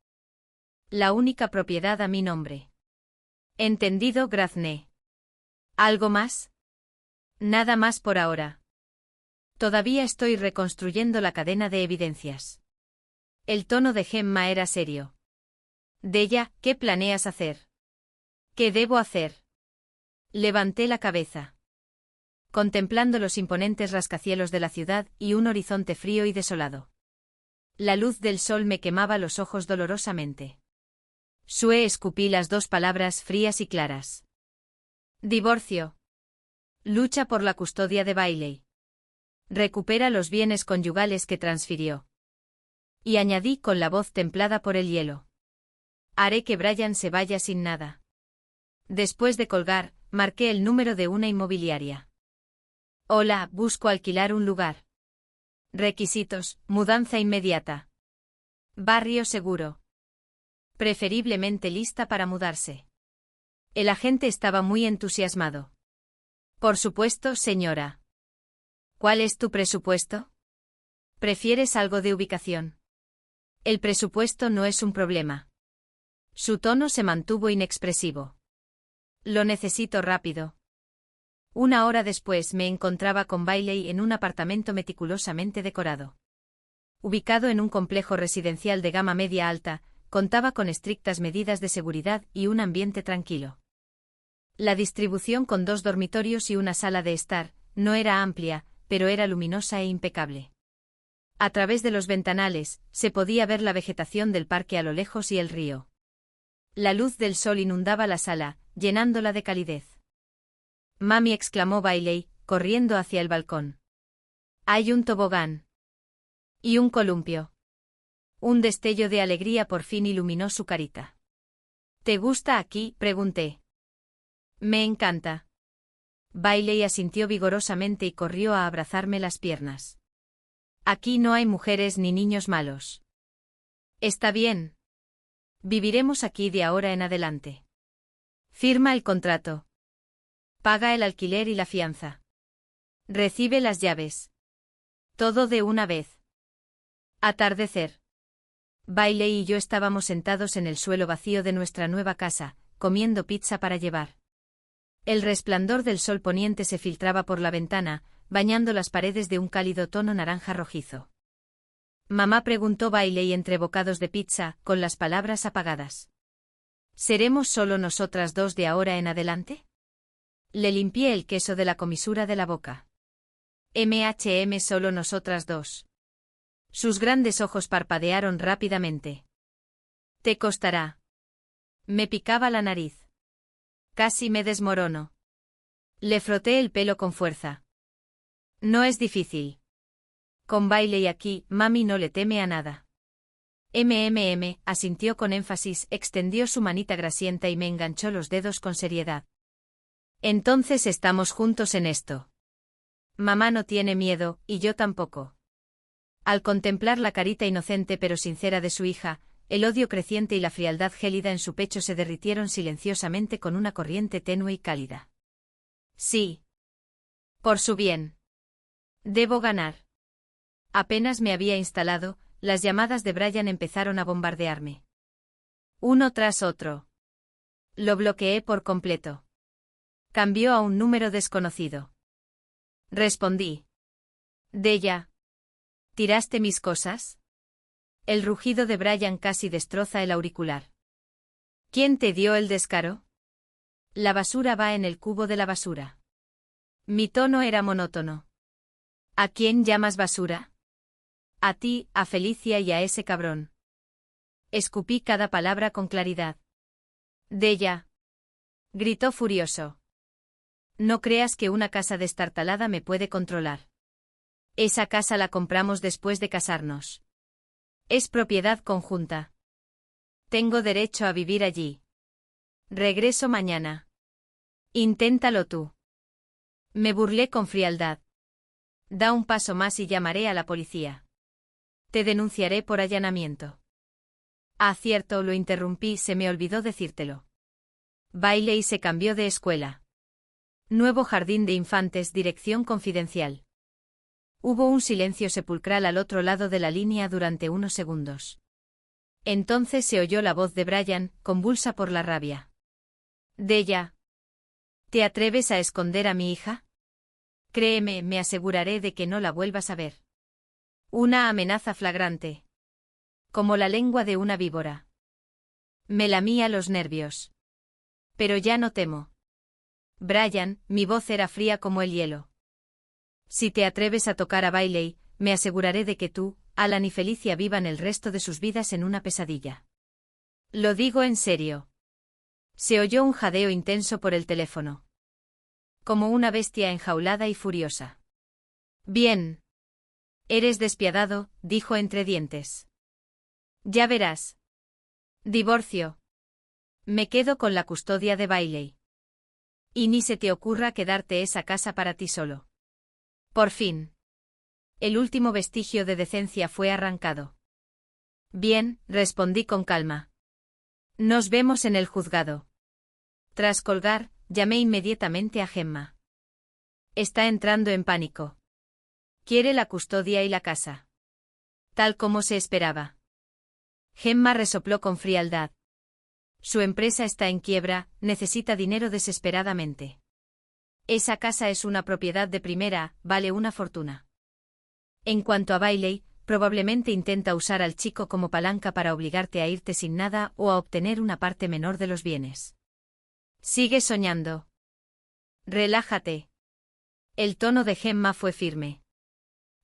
La única propiedad a mi nombre. Entendido, grazné. ¿Algo más? Nada más por ahora. Todavía estoy reconstruyendo la cadena de evidencias. El tono de Gemma era serio. Della, ¿qué planeas hacer? ¿Qué debo hacer? Levanté la cabeza. Contemplando los imponentes rascacielos de la ciudad y un horizonte frío y desolado. La luz del sol me quemaba los ojos dolorosamente. Sue escupí las dos palabras frías y claras. Divorcio. Lucha por la custodia de Bailey. Recupera los bienes conyugales que transfirió. Y añadí con la voz templada por el hielo. Haré que Brian se vaya sin nada. Después de colgar, marqué el número de una inmobiliaria. Hola, busco alquilar un lugar. Requisitos, mudanza inmediata. Barrio seguro. Preferiblemente lista para mudarse. El agente estaba muy entusiasmado. Por supuesto, señora. ¿Cuál es tu presupuesto? ¿Prefieres algo de ubicación? El presupuesto no es un problema. Su tono se mantuvo inexpresivo. Lo necesito rápido. Una hora después me encontraba con Bailey en un apartamento meticulosamente decorado. Ubicado en un complejo residencial de gama media alta, contaba con estrictas medidas de seguridad y un ambiente tranquilo. La distribución con 2 dormitorios y una sala de estar, no era amplia, pero era luminosa e impecable. A través de los ventanales, se podía ver la vegetación del parque a lo lejos y el río. La luz del sol inundaba la sala, llenándola de calidez. Mami, exclamó Bailey, corriendo hacia el balcón. Hay un tobogán. Y un columpio. Un destello de alegría por fin iluminó su carita. ¿Te gusta aquí?, pregunté. Me encanta. Bailey asintió vigorosamente y corrió a abrazarme las piernas. Aquí no hay mujeres ni niños malos. Está bien. Viviremos aquí de ahora en adelante. Firma el contrato. Paga el alquiler y la fianza. Recibe las llaves. Todo de una vez. Atardecer. Bailey y yo estábamos sentados en el suelo vacío de nuestra nueva casa, comiendo pizza para llevar. El resplandor del sol poniente se filtraba por la ventana, bañando las paredes de un cálido tono naranja rojizo. Mamá, preguntó Bailey entre bocados de pizza, con las palabras apagadas. ¿Seremos solo nosotras dos de ahora en adelante? Le limpié el queso de la comisura de la boca. Solo nosotras dos. Sus grandes ojos parpadearon rápidamente. Te costará. Me picaba la nariz. Casi me desmorono. Le froté el pelo con fuerza. No es difícil. Con Bailey aquí, mami no le teme a nada. Asintió con énfasis, extendió su manita grasienta y me enganchó los dedos con seriedad. Entonces estamos juntos en esto. Mamá no tiene miedo, y yo tampoco. Al contemplar la carita inocente pero sincera de su hija, el odio creciente y la frialdad gélida en su pecho se derritieron silenciosamente con una corriente tenue y cálida. Sí. Por su bien. Debo ganar. Apenas me había instalado, las llamadas de Brian empezaron a bombardearme. Uno tras otro. Lo bloqueé por completo. Cambió a un número desconocido. Respondí. Della. ¿Tiraste mis cosas? El rugido de Brian casi destroza el auricular. ¿Quién te dio el descaro? La basura va en el cubo de la basura. Mi tono era monótono. ¿A quién llamas basura? A ti, a Felicia y a ese cabrón. Escupí cada palabra con claridad. Della. Gritó furioso. No creas que una casa destartalada me puede controlar. Esa casa la compramos después de casarnos. Es propiedad conjunta. Tengo derecho a vivir allí. Regreso mañana. Inténtalo tú. Me burlé con frialdad. Da un paso más y llamaré a la policía. Te denunciaré por allanamiento. Ah, cierto, lo interrumpí, se me olvidó decírtelo. Bailey se cambió de escuela. Nuevo jardín de infantes, dirección confidencial. Hubo un silencio sepulcral al otro lado de la línea durante unos segundos. Entonces se oyó la voz de Brian, convulsa por la rabia. Della. ¿Te atreves a esconder a mi hija? Créeme, me aseguraré de que no la vuelvas a ver. Una amenaza flagrante. Como la lengua de una víbora. Me lamía los nervios. Pero ya no temo. Brian, mi voz era fría como el hielo. Si te atreves a tocar a Bailey, me aseguraré de que tú, Alan y Felicia vivan el resto de sus vidas en una pesadilla. Lo digo en serio. Se oyó un jadeo intenso por el teléfono. Como una bestia enjaulada y furiosa. Bien. Eres despiadado, dijo entre dientes. Ya verás. Divorcio. Me quedo con la custodia de Bailey. Y ni se te ocurra quedarte esa casa para ti solo. Por fin. El último vestigio de decencia fue arrancado. Bien, respondí con calma. Nos vemos en el juzgado. Tras colgar, llamé inmediatamente a Gemma. Está entrando en pánico. Quiere la custodia y la casa. Tal como se esperaba. Gemma resopló con frialdad. Su empresa está en quiebra, necesita dinero desesperadamente. Esa casa es una propiedad de primera, vale una fortuna. En cuanto a Bailey, probablemente intenta usar al chico como palanca para obligarte a irte sin nada o a obtener una parte menor de los bienes. Sigue soñando. Relájate. El tono de Gemma fue firme.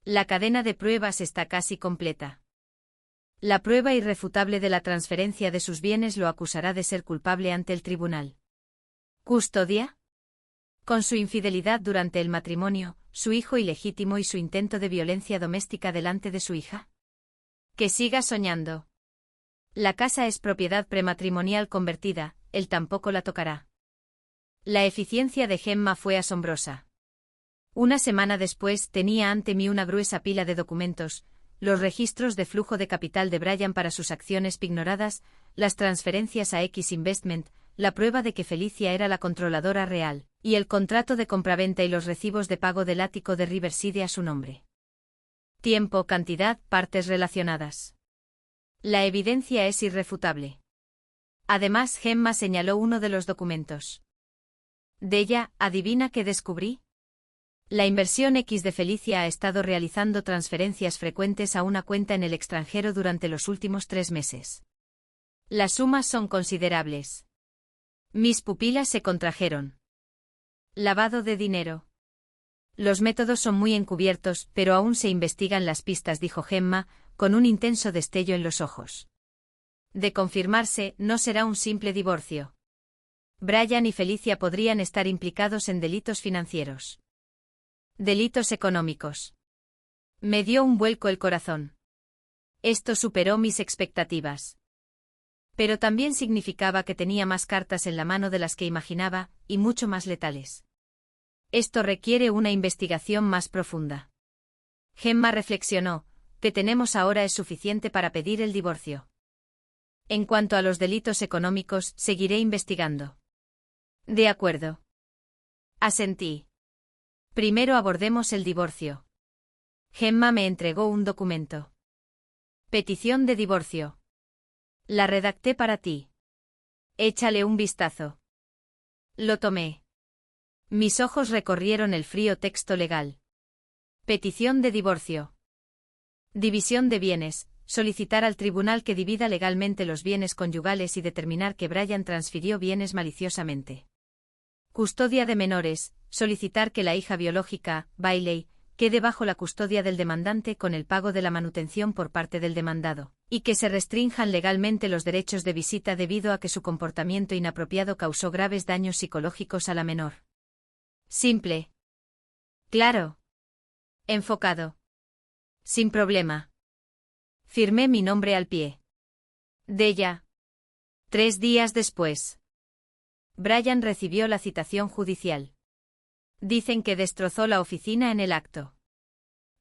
La cadena de pruebas está casi completa. La prueba irrefutable de la transferencia de sus bienes lo acusará de ser culpable ante el tribunal. ¿Custodia? Con su infidelidad durante el matrimonio, su hijo ilegítimo y su intento de violencia doméstica delante de su hija. Que siga soñando. La casa es propiedad prematrimonial convertida, él tampoco la tocará. La eficiencia de Gemma fue asombrosa. Una semana después tenía ante mí una gruesa pila de documentos, los registros de flujo de capital de Brian para sus acciones pignoradas, las transferencias a X Investment, la prueba de que Felicia era la controladora real, y el contrato de compraventa y los recibos de pago del ático de Riverside a su nombre. Tiempo, cantidad, partes relacionadas. La evidencia es irrefutable. Además, Gemma señaló uno de los documentos. De ella, ¿adivina qué descubrí? La inversión X de Felicia ha estado realizando transferencias frecuentes a una cuenta en el extranjero durante los últimos 3 meses. Las sumas son considerables. Mis pupilas se contrajeron. Lavado de dinero. Los métodos son muy encubiertos, pero aún se investigan las pistas, dijo Gemma, con un intenso destello en los ojos. De confirmarse, no será un simple divorcio. Brian y Felicia podrían estar implicados en delitos financieros. Delitos económicos. Me dio un vuelco el corazón. Esto superó mis expectativas. Pero también significaba que tenía más cartas en la mano de las que imaginaba, y mucho más letales. Esto requiere una investigación más profunda. Gemma reflexionó, que tenemos ahora es suficiente para pedir el divorcio. En cuanto a los delitos económicos, seguiré investigando. De acuerdo. Asentí. Primero abordemos el divorcio. Gemma me entregó un documento. Petición de divorcio. La redacté para ti. Échale un vistazo. Lo tomé. Mis ojos recorrieron el frío texto legal. Petición de divorcio. División de bienes. Solicitar al tribunal que divida legalmente los bienes conyugales y determinar que Brian transfirió bienes maliciosamente. Custodia de menores. Solicitar que la hija biológica, Bailey, quede bajo la custodia del demandante con el pago de la manutención por parte del demandado, y que se restrinjan legalmente los derechos de visita debido a que su comportamiento inapropiado causó graves daños psicológicos a la menor. Simple. Claro. Enfocado. Sin problema. Firmé mi nombre al pie. Della. 3 días después. Brian recibió la citación judicial. Dicen que destrozó la oficina en el acto.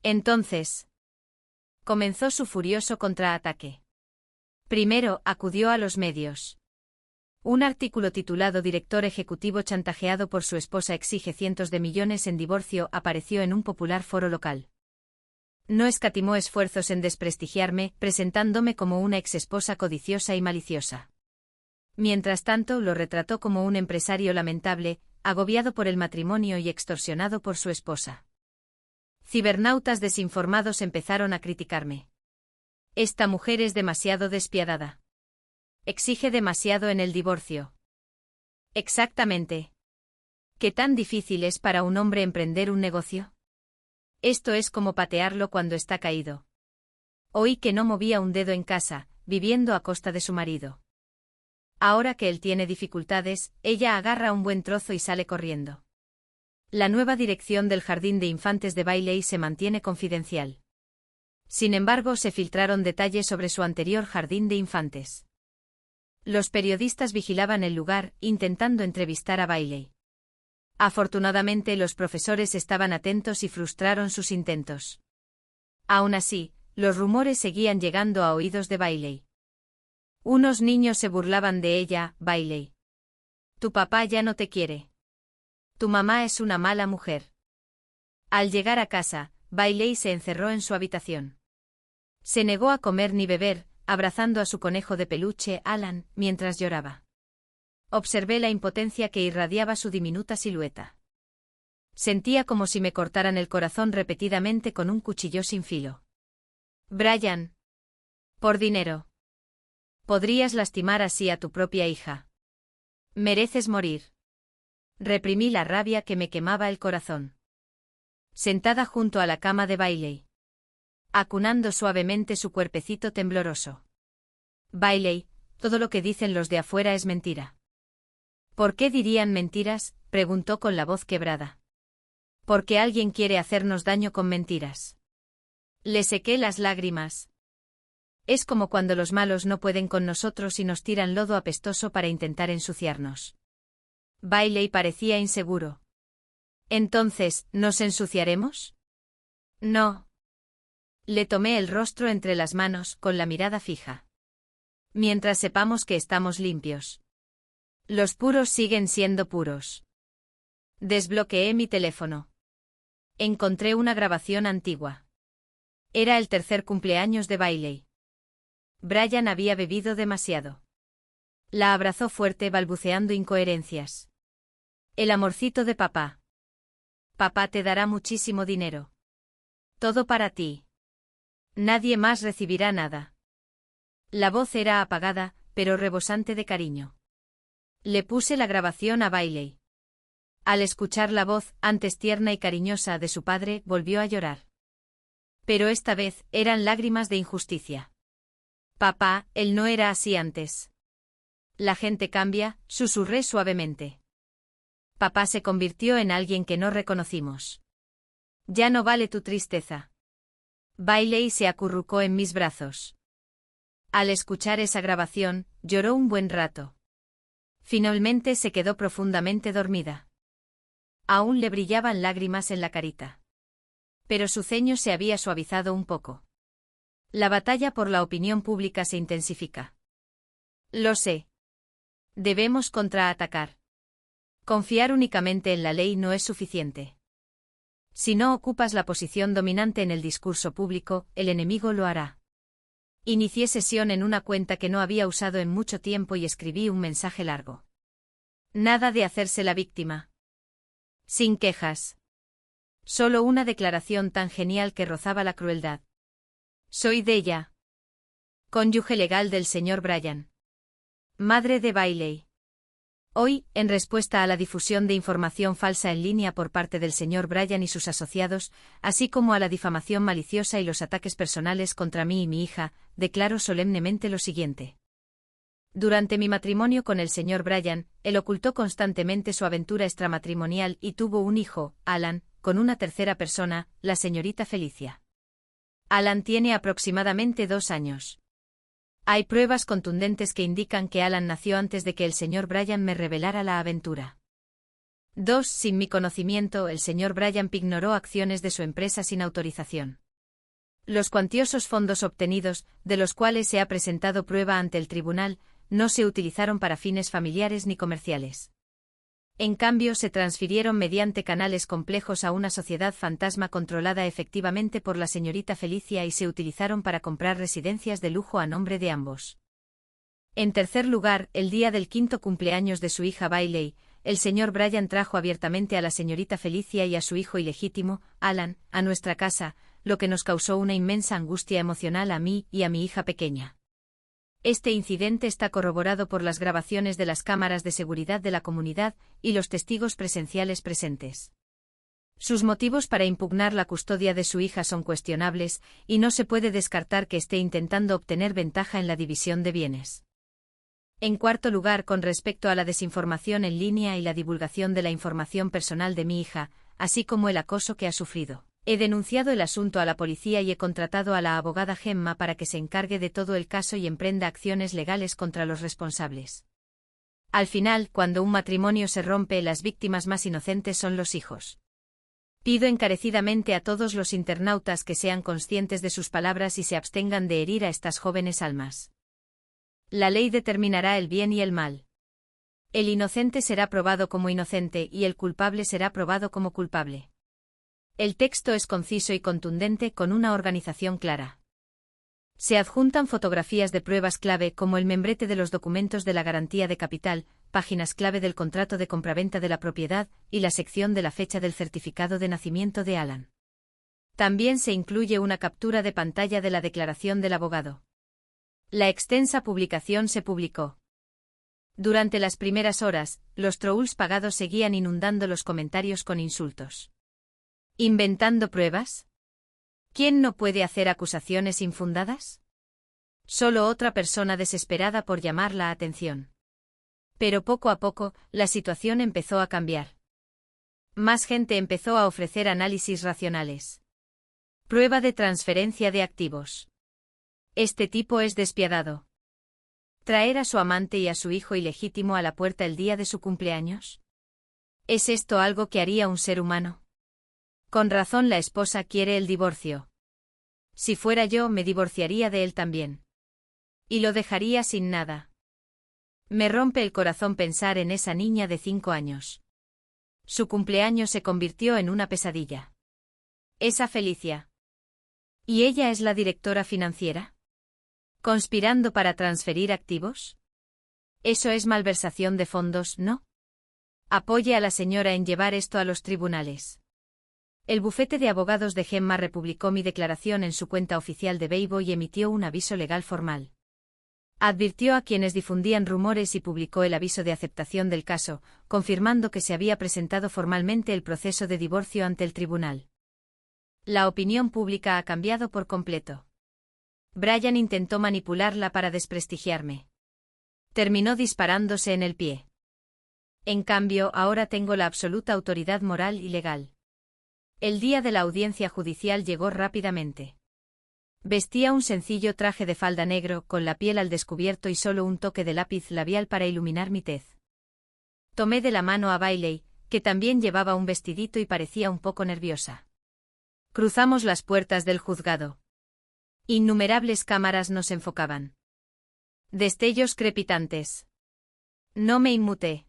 Entonces, comenzó su furioso contraataque. Primero, acudió a los medios. Un artículo titulado Director ejecutivo chantajeado por su esposa exige cientos de millones en divorcio apareció en un popular foro local. No escatimó esfuerzos en desprestigiarme, presentándome como una exesposa codiciosa y maliciosa. Mientras tanto, lo retrató como un empresario lamentable, agobiado por el matrimonio y extorsionado por su esposa. Cibernautas desinformados empezaron a criticarme. Esta mujer es demasiado despiadada. Exige demasiado en el divorcio. Exactamente. ¿Qué tan difícil es para un hombre emprender un negocio? Esto es como patearlo cuando está caído. Oí que no movía un dedo en casa, viviendo a costa de su marido. Ahora que él tiene dificultades, ella agarra un buen trozo y sale corriendo. La nueva dirección del jardín de infantes de Bailey se mantiene confidencial. Sin embargo, se filtraron detalles sobre su anterior jardín de infantes. Los periodistas vigilaban el lugar, intentando entrevistar a Bailey. Afortunadamente, los profesores estaban atentos y frustraron sus intentos. Aún así, los rumores seguían llegando a oídos de Bailey. Unos niños se burlaban de ella. Bailey. Tu papá ya no te quiere. Tu mamá es una mala mujer. Al llegar a casa, Bailey se encerró en su habitación. Se negó a comer ni beber, abrazando a su conejo de peluche, Alan, mientras lloraba. Observé la impotencia que irradiaba su diminuta silueta. Sentía como si me cortaran el corazón repetidamente con un cuchillo sin filo. Brian. Por dinero. Podrías lastimar así a tu propia hija. Mereces morir. Reprimí la rabia que me quemaba el corazón. Sentada junto a la cama de Bailey. Acunando suavemente su cuerpecito tembloroso. Bailey, todo lo que dicen los de afuera es mentira. ¿Por qué dirían mentiras?, preguntó con la voz quebrada. Porque alguien quiere hacernos daño con mentiras. Le sequé las lágrimas. Es como cuando los malos no pueden con nosotros y nos tiran lodo apestoso para intentar ensuciarnos. Bailey parecía inseguro. Entonces, ¿nos ensuciaremos? No. Le tomé el rostro entre las manos, con la mirada fija. Mientras sepamos que estamos limpios. Los puros siguen siendo puros. Desbloqueé mi teléfono. Encontré una grabación antigua. Era el tercer cumpleaños de Bailey. Brian había bebido demasiado. La abrazó fuerte balbuceando incoherencias. El amorcito de papá. Papá te dará muchísimo dinero. Todo para ti. Nadie más recibirá nada. La voz era apagada, pero rebosante de cariño. Le puse la grabación a Bailey. Al escuchar la voz, antes tierna y cariñosa, de su padre, volvió a llorar. Pero esta vez, eran lágrimas de injusticia. Papá, él no era así antes. La gente cambia, susurré suavemente. Papá se convirtió en alguien que no reconocimos. Ya no vale tu tristeza. Bailey se acurrucó en mis brazos. Al escuchar esa grabación, lloró un buen rato. Finalmente se quedó profundamente dormida. Aún le brillaban lágrimas en la carita. Pero su ceño se había suavizado un poco. La batalla por la opinión pública se intensifica. Lo sé. Debemos contraatacar. Confiar únicamente en la ley no es suficiente. Si no ocupas la posición dominante en el discurso público, el enemigo lo hará. Inicié sesión en una cuenta que no había usado en mucho tiempo y escribí un mensaje largo. Nada de hacerse la víctima. Sin quejas. Solo una declaración tan genial que rozaba la crueldad. Soy Della. Cónyuge legal del señor Brian. Madre de Bailey. Hoy, en respuesta a la difusión de información falsa en línea por parte del señor Brian y sus asociados, así como a la difamación maliciosa y los ataques personales contra mí y mi hija, declaro solemnemente lo siguiente. Durante mi matrimonio con el señor Brian, él ocultó constantemente su aventura extramatrimonial y tuvo un hijo, Alan, con una tercera persona, la señorita Felicia. Alan tiene aproximadamente 2 años. Hay pruebas contundentes que indican que Alan nació antes de que el señor Brian me revelara la aventura. 2. Sin mi conocimiento, el señor Brian pignoró acciones de su empresa sin autorización. Los cuantiosos fondos obtenidos, de los cuales se ha presentado prueba ante el tribunal, no se utilizaron para fines familiares ni comerciales. En cambio, se transfirieron mediante canales complejos a una sociedad fantasma controlada efectivamente por la señorita Felicia y se utilizaron para comprar residencias de lujo a nombre de ambos. En tercer lugar, el día del 5º cumpleaños de su hija Bailey, el señor Bryan trajo abiertamente a la señorita Felicia y a su hijo ilegítimo, Alan, a nuestra casa, lo que nos causó una inmensa angustia emocional a mí y a mi hija pequeña. Este incidente está corroborado por las grabaciones de las cámaras de seguridad de la comunidad y los testigos presenciales presentes. Sus motivos para impugnar la custodia de su hija son cuestionables, y no se puede descartar que esté intentando obtener ventaja en la división de bienes. En cuarto lugar, con respecto a la desinformación en línea y la divulgación de la información personal de mi hija, así como el acoso que ha sufrido. He denunciado el asunto a la policía y he contratado a la abogada Gemma para que se encargue de todo el caso y emprenda acciones legales contra los responsables. Al final, cuando un matrimonio se rompe, las víctimas más inocentes son los hijos. Pido encarecidamente a todos los internautas que sean conscientes de sus palabras y se abstengan de herir a estas jóvenes almas. La ley determinará el bien y el mal. El inocente será probado como inocente y el culpable será probado como culpable. El texto es conciso y contundente, con una organización clara. Se adjuntan fotografías de pruebas clave como el membrete de los documentos de la garantía de capital, páginas clave del contrato de compraventa de la propiedad y la sección de la fecha del certificado de nacimiento de Alan. También se incluye una captura de pantalla de la declaración del abogado. La extensa publicación se publicó. Durante las primeras horas, los trolls pagados seguían inundando los comentarios con insultos. ¿Inventando pruebas? ¿Quién no puede hacer acusaciones infundadas? Solo otra persona desesperada por llamar la atención. Pero poco a poco, la situación empezó a cambiar. Más gente empezó a ofrecer análisis racionales. Prueba de transferencia de activos. Este tipo es despiadado. ¿Traer a su amante y a su hijo ilegítimo a la puerta el día de su cumpleaños? ¿Es esto algo que haría un ser humano? Con razón la esposa quiere el divorcio. Si fuera yo, me divorciaría de él también. Y lo dejaría sin nada. Me rompe el corazón pensar en esa niña de 5 años. Su cumpleaños se convirtió en una pesadilla. Esa Felicia. ¿Y ella es la directora financiera? ¿Conspirando para transferir activos? Eso es malversación de fondos, ¿no? Apoye a la señora en llevar esto a los tribunales. El bufete de abogados de Gemma republicó mi declaración en su cuenta oficial de Weibo y emitió un aviso legal formal. Advirtió a quienes difundían rumores y publicó el aviso de aceptación del caso, confirmando que se había presentado formalmente el proceso de divorcio ante el tribunal. La opinión pública ha cambiado por completo. Bryan intentó manipularla para desprestigiarme. Terminó disparándose en el pie. En cambio, ahora tengo la absoluta autoridad moral y legal. El día de la audiencia judicial llegó rápidamente. Vestía un sencillo traje de falda negro, con la piel al descubierto y solo un toque de lápiz labial para iluminar mi tez. Tomé de la mano a Bailey, que también llevaba un vestidito y parecía un poco nerviosa. Cruzamos las puertas del juzgado. Innumerables cámaras nos enfocaban. Destellos crepitantes. No me inmuté.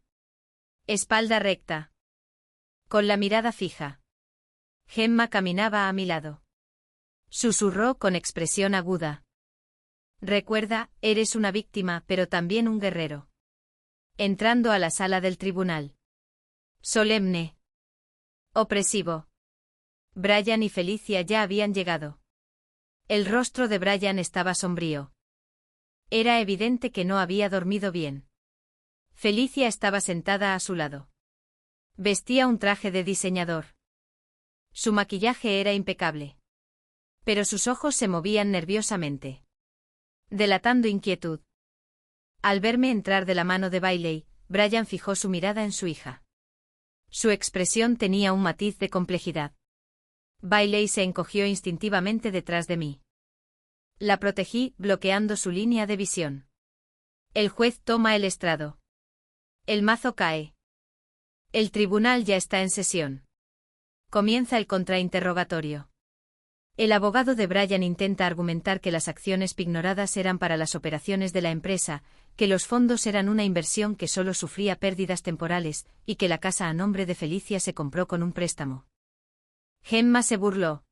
Espalda recta. Con la mirada fija. Gemma caminaba a mi lado. Susurró con expresión aguda. Recuerda, eres una víctima, pero también un guerrero. Entrando a la sala del tribunal. Solemne. Opresivo. Bryan y Felicia ya habían llegado. El rostro de Bryan estaba sombrío. Era evidente que no había dormido bien. Felicia estaba sentada a su lado. Vestía un traje de diseñador. Su maquillaje era impecable. Pero sus ojos se movían nerviosamente, delatando inquietud. Al verme entrar de la mano de Bailey, Bryan fijó su mirada en su hija. Su expresión tenía un matiz de complejidad. Bailey se encogió instintivamente detrás de mí. La protegí, bloqueando su línea de visión. El juez toma el estrado. El mazo cae. El tribunal ya está en sesión. Comienza el contrainterrogatorio. El abogado de Bryan intenta argumentar que las acciones pignoradas eran para las operaciones de la empresa, que los fondos eran una inversión que solo sufría pérdidas temporales, y que la casa a nombre de Felicia se compró con un préstamo. Gemma se burló.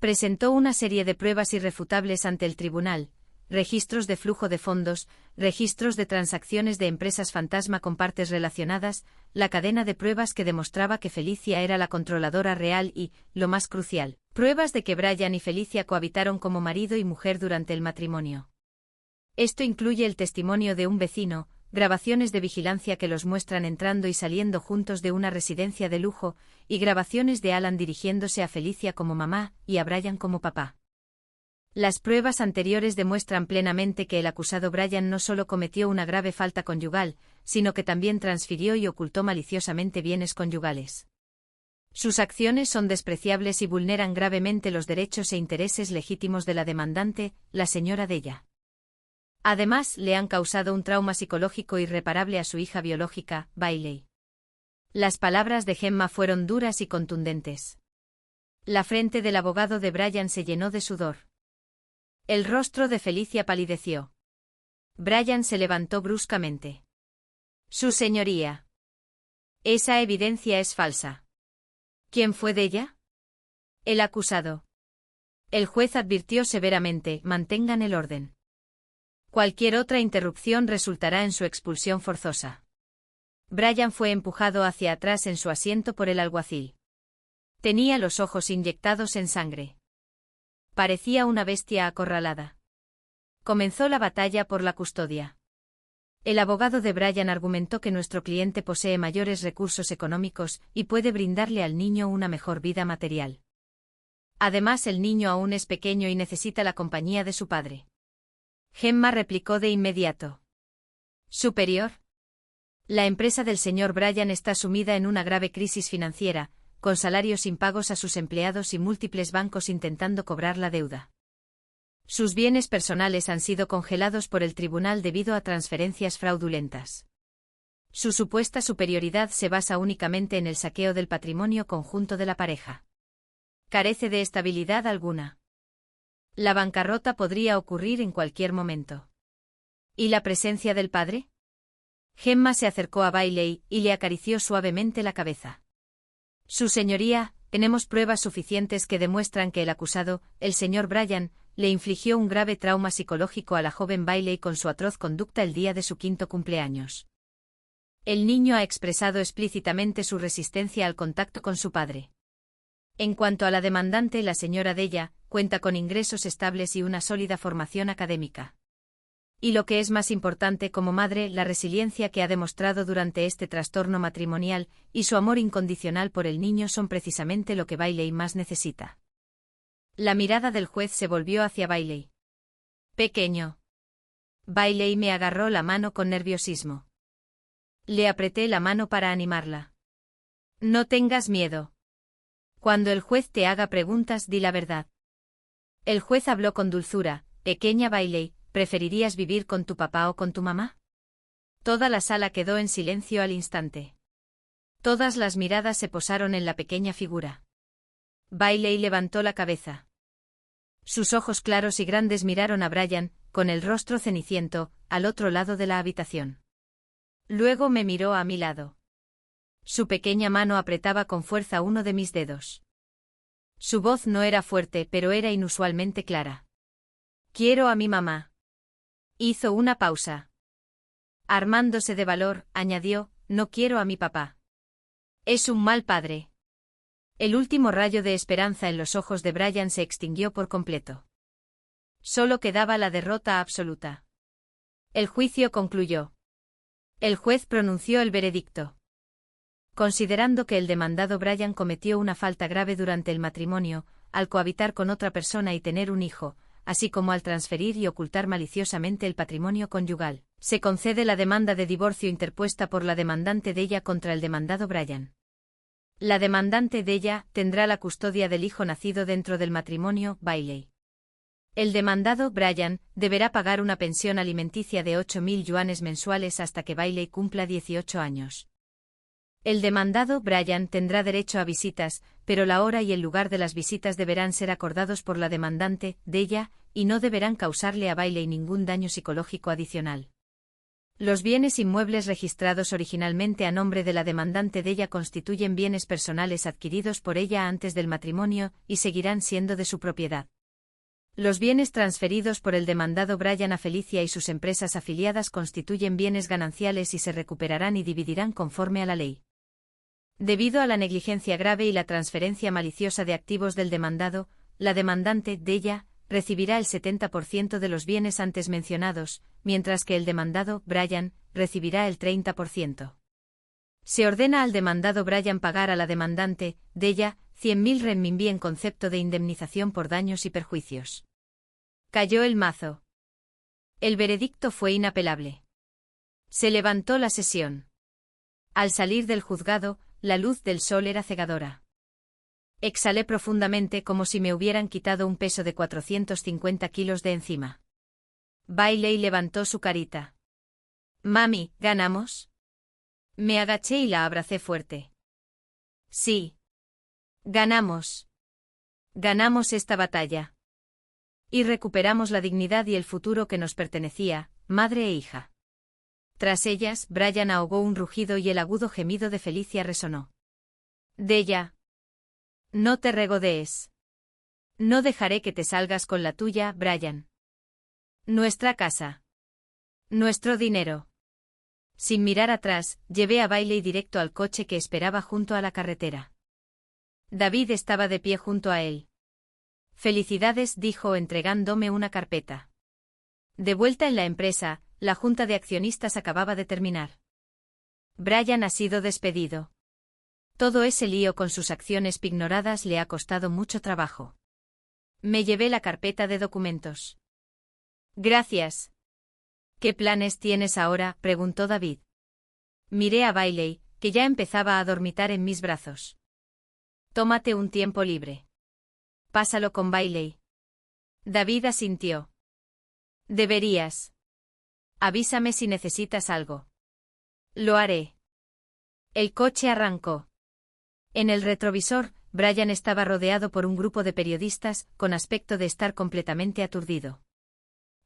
Presentó una serie de pruebas irrefutables ante el tribunal, registros de flujo de fondos, registros de transacciones de empresas fantasma con partes relacionadas, la cadena de pruebas que demostraba que Felicia era la controladora real y, lo más crucial, pruebas de que Brian y Felicia cohabitaron como marido y mujer durante el matrimonio. Esto incluye el testimonio de un vecino, grabaciones de vigilancia que los muestran entrando y saliendo juntos de una residencia de lujo, y grabaciones de Alan dirigiéndose a Felicia como mamá y a Brian como papá. Las pruebas anteriores demuestran plenamente que el acusado Brian no solo cometió una grave falta conyugal, sino que también transfirió y ocultó maliciosamente bienes conyugales. Sus acciones son despreciables y vulneran gravemente los derechos e intereses legítimos de la demandante, la señora Della. Además, le han causado un trauma psicológico irreparable a su hija biológica, Bailey. Las palabras de Gemma fueron duras y contundentes. La frente del abogado de Brian se llenó de sudor. El rostro de Felicia palideció. Brian se levantó bruscamente. Su señoría. Esa evidencia es falsa. ¿Quién fue Della? El acusado. El juez advirtió severamente: mantengan el orden. Cualquier otra interrupción resultará en su expulsión forzosa. Brian fue empujado hacia atrás en su asiento por el alguacil. Tenía los ojos inyectados en sangre. Parecía una bestia acorralada. Comenzó la batalla por la custodia. El abogado de Brian argumentó que nuestro cliente posee mayores recursos económicos y puede brindarle al niño una mejor vida material. Además, el niño aún es pequeño y necesita la compañía de su padre. Gemma replicó de inmediato. ¿Superior? La empresa del señor Brian está sumida en una grave crisis financiera, con salarios impagos a sus empleados y múltiples bancos intentando cobrar la deuda. Sus bienes personales han sido congelados por el tribunal debido a transferencias fraudulentas. Su supuesta superioridad se basa únicamente en el saqueo del patrimonio conjunto de la pareja. Carece de estabilidad alguna. La bancarrota podría ocurrir en cualquier momento. ¿Y la presencia del padre? Gemma se acercó a Bailey y le acarició suavemente la cabeza. Su señoría, tenemos pruebas suficientes que demuestran que el acusado, el señor Brian, le infligió un grave trauma psicológico a la joven Bailey con su atroz conducta el día de su 5º cumpleaños. El niño ha expresado explícitamente su resistencia al contacto con su padre. En cuanto a la demandante, la señora Della, cuenta con ingresos estables y una sólida formación académica. Y lo que es más importante como madre, la resiliencia que ha demostrado durante este trastorno matrimonial y su amor incondicional por el niño son precisamente lo que Bailey más necesita. La mirada del juez se volvió hacia Bailey. Pequeño. Bailey me agarró la mano con nerviosismo. Le apreté la mano para animarla. No tengas miedo. Cuando el juez te haga preguntas, di la verdad. El juez habló con dulzura. Pequeña Bailey, ¿preferirías vivir con tu papá o con tu mamá? Toda la sala quedó en silencio al instante. Todas las miradas se posaron en la pequeña figura. Bailey levantó la cabeza. Sus ojos claros y grandes miraron a Brian, con el rostro ceniciento, al otro lado de la habitación. Luego me miró a mi lado. Su pequeña mano apretaba con fuerza uno de mis dedos. Su voz no era fuerte, pero era inusualmente clara. Quiero a mi mamá. Hizo una pausa. Armándose de valor, añadió, no quiero a mi papá. Es un mal padre. El último rayo de esperanza en los ojos de Brian se extinguió por completo. Solo quedaba la derrota absoluta. El juicio concluyó. El juez pronunció el veredicto. Considerando que el demandado Brian cometió una falta grave durante el matrimonio, al cohabitar con otra persona y tener un hijo, así como al transferir y ocultar maliciosamente el patrimonio conyugal, se concede la demanda de divorcio interpuesta por la demandante Della contra el demandado Brian. La demandante Della tendrá la custodia del hijo nacido dentro del matrimonio, Bailey. El demandado, Brian, deberá pagar una pensión alimenticia de 8.000 yuanes mensuales hasta que Bailey cumpla 18 años. El demandado, Brian, tendrá derecho a visitas, pero la hora y el lugar de las visitas deberán ser acordados por la demandante, Della, y no deberán causarle a Bailey ningún daño psicológico adicional. Los bienes inmuebles registrados originalmente a nombre de la demandante Della constituyen bienes personales adquiridos por ella antes del matrimonio y seguirán siendo de su propiedad. Los bienes transferidos por el demandado Brian a Felicia y sus empresas afiliadas constituyen bienes gananciales y se recuperarán y dividirán conforme a la ley. Debido a la negligencia grave y la transferencia maliciosa de activos del demandado, la demandante, Della, recibirá el 70% de los bienes antes mencionados, mientras que el demandado, Brian, recibirá el 30%. Se ordena al demandado Brian pagar a la demandante, Della, 100.000 renminbi en concepto de indemnización por daños y perjuicios. Cayó el mazo. El veredicto fue inapelable. Se levantó la sesión. Al salir del juzgado, la luz del sol era cegadora. Exhalé profundamente como si me hubieran quitado un peso de 450 kilos de encima. Bailey levantó su carita. «Mami, ¿ganamos?» Me agaché y la abracé fuerte. «Sí. Ganamos. Ganamos esta batalla. Y recuperamos la dignidad y el futuro que nos pertenecía, madre e hija». Tras ellas, Brian ahogó un rugido y el agudo gemido de Felicia resonó. «Della. No te regodees. No dejaré que te salgas con la tuya, Brian. Nuestra casa. Nuestro dinero». Sin mirar atrás, llevé a Bailey directo al coche que esperaba junto a la carretera. David estaba de pie junto a él. «Felicidades», dijo entregándome una carpeta. De vuelta en la empresa, la junta de accionistas acababa de terminar. Brian ha sido despedido. Todo ese lío con sus acciones pignoradas le ha costado mucho trabajo. Me llevé la carpeta de documentos. «Gracias». «¿Qué planes tienes ahora?», preguntó David. Miré a Bailey, que ya empezaba a dormitar en mis brazos. «Tómate un tiempo libre. Pásalo con Bailey». David asintió. «Deberías. Avísame si necesitas algo». «Lo haré». El coche arrancó. En el retrovisor, Brian estaba rodeado por un grupo de periodistas, con aspecto de estar completamente aturdido.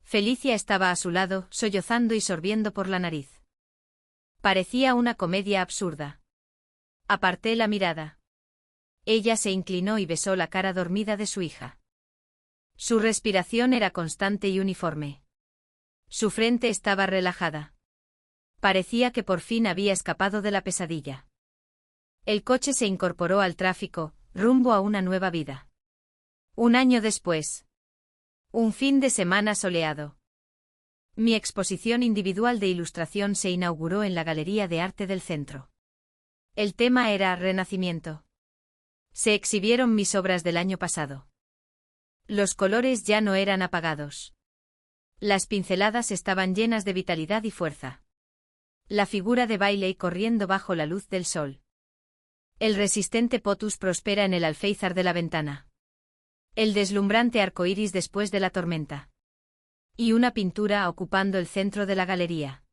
Felicia estaba a su lado, sollozando y sorbiendo por la nariz. Parecía una comedia absurda. Aparté la mirada. Ella se inclinó y besó la cara dormida de su hija. Su respiración era constante y uniforme. Su frente estaba relajada. Parecía que por fin había escapado de la pesadilla. El coche se incorporó al tráfico, rumbo a una nueva vida. Un año después. Un fin de semana soleado. Mi exposición individual de ilustración se inauguró en la Galería de Arte del centro. El tema era Renacimiento. Se exhibieron mis obras del año pasado. Los colores ya no eran apagados. Las pinceladas estaban llenas de vitalidad y fuerza. La figura de Bailey corriendo bajo la luz del sol. El resistente potus prospera en el alféizar de la ventana. El deslumbrante arco iris después de la tormenta. Y una pintura ocupando el centro de la galería.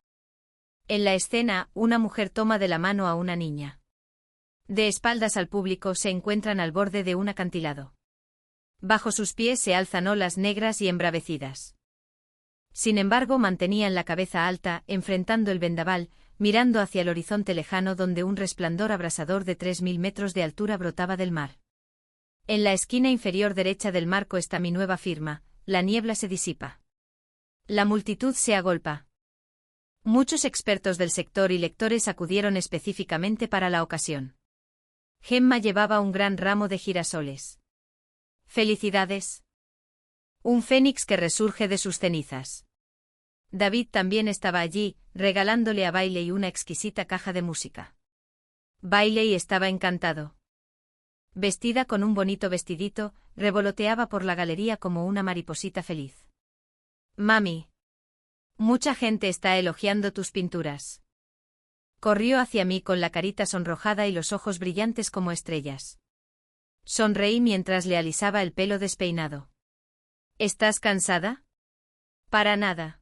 En la escena, una mujer toma de la mano a una niña. De espaldas al público se encuentran al borde de un acantilado. Bajo sus pies se alzan olas negras y embravecidas. Sin embargo, mantenían la cabeza alta, enfrentando el vendaval, mirando hacia el horizonte lejano donde un resplandor abrasador de 3.000 metros de altura brotaba del mar. En la esquina inferior derecha del marco está mi nueva firma, la niebla se disipa. La multitud se agolpa. Muchos expertos del sector y lectores acudieron específicamente para la ocasión. Gemma llevaba un gran ramo de girasoles. «Felicidades. Un fénix que resurge de sus cenizas». David también estaba allí, regalándole a Bailey una exquisita caja de música. Bailey estaba encantado. Vestida con un bonito vestidito, revoloteaba por la galería como una mariposita feliz. «Mami. Mucha gente está elogiando tus pinturas». Corrió hacia mí con la carita sonrojada y los ojos brillantes como estrellas. Sonreí mientras le alisaba el pelo despeinado. «¿Estás cansada?» «Para nada».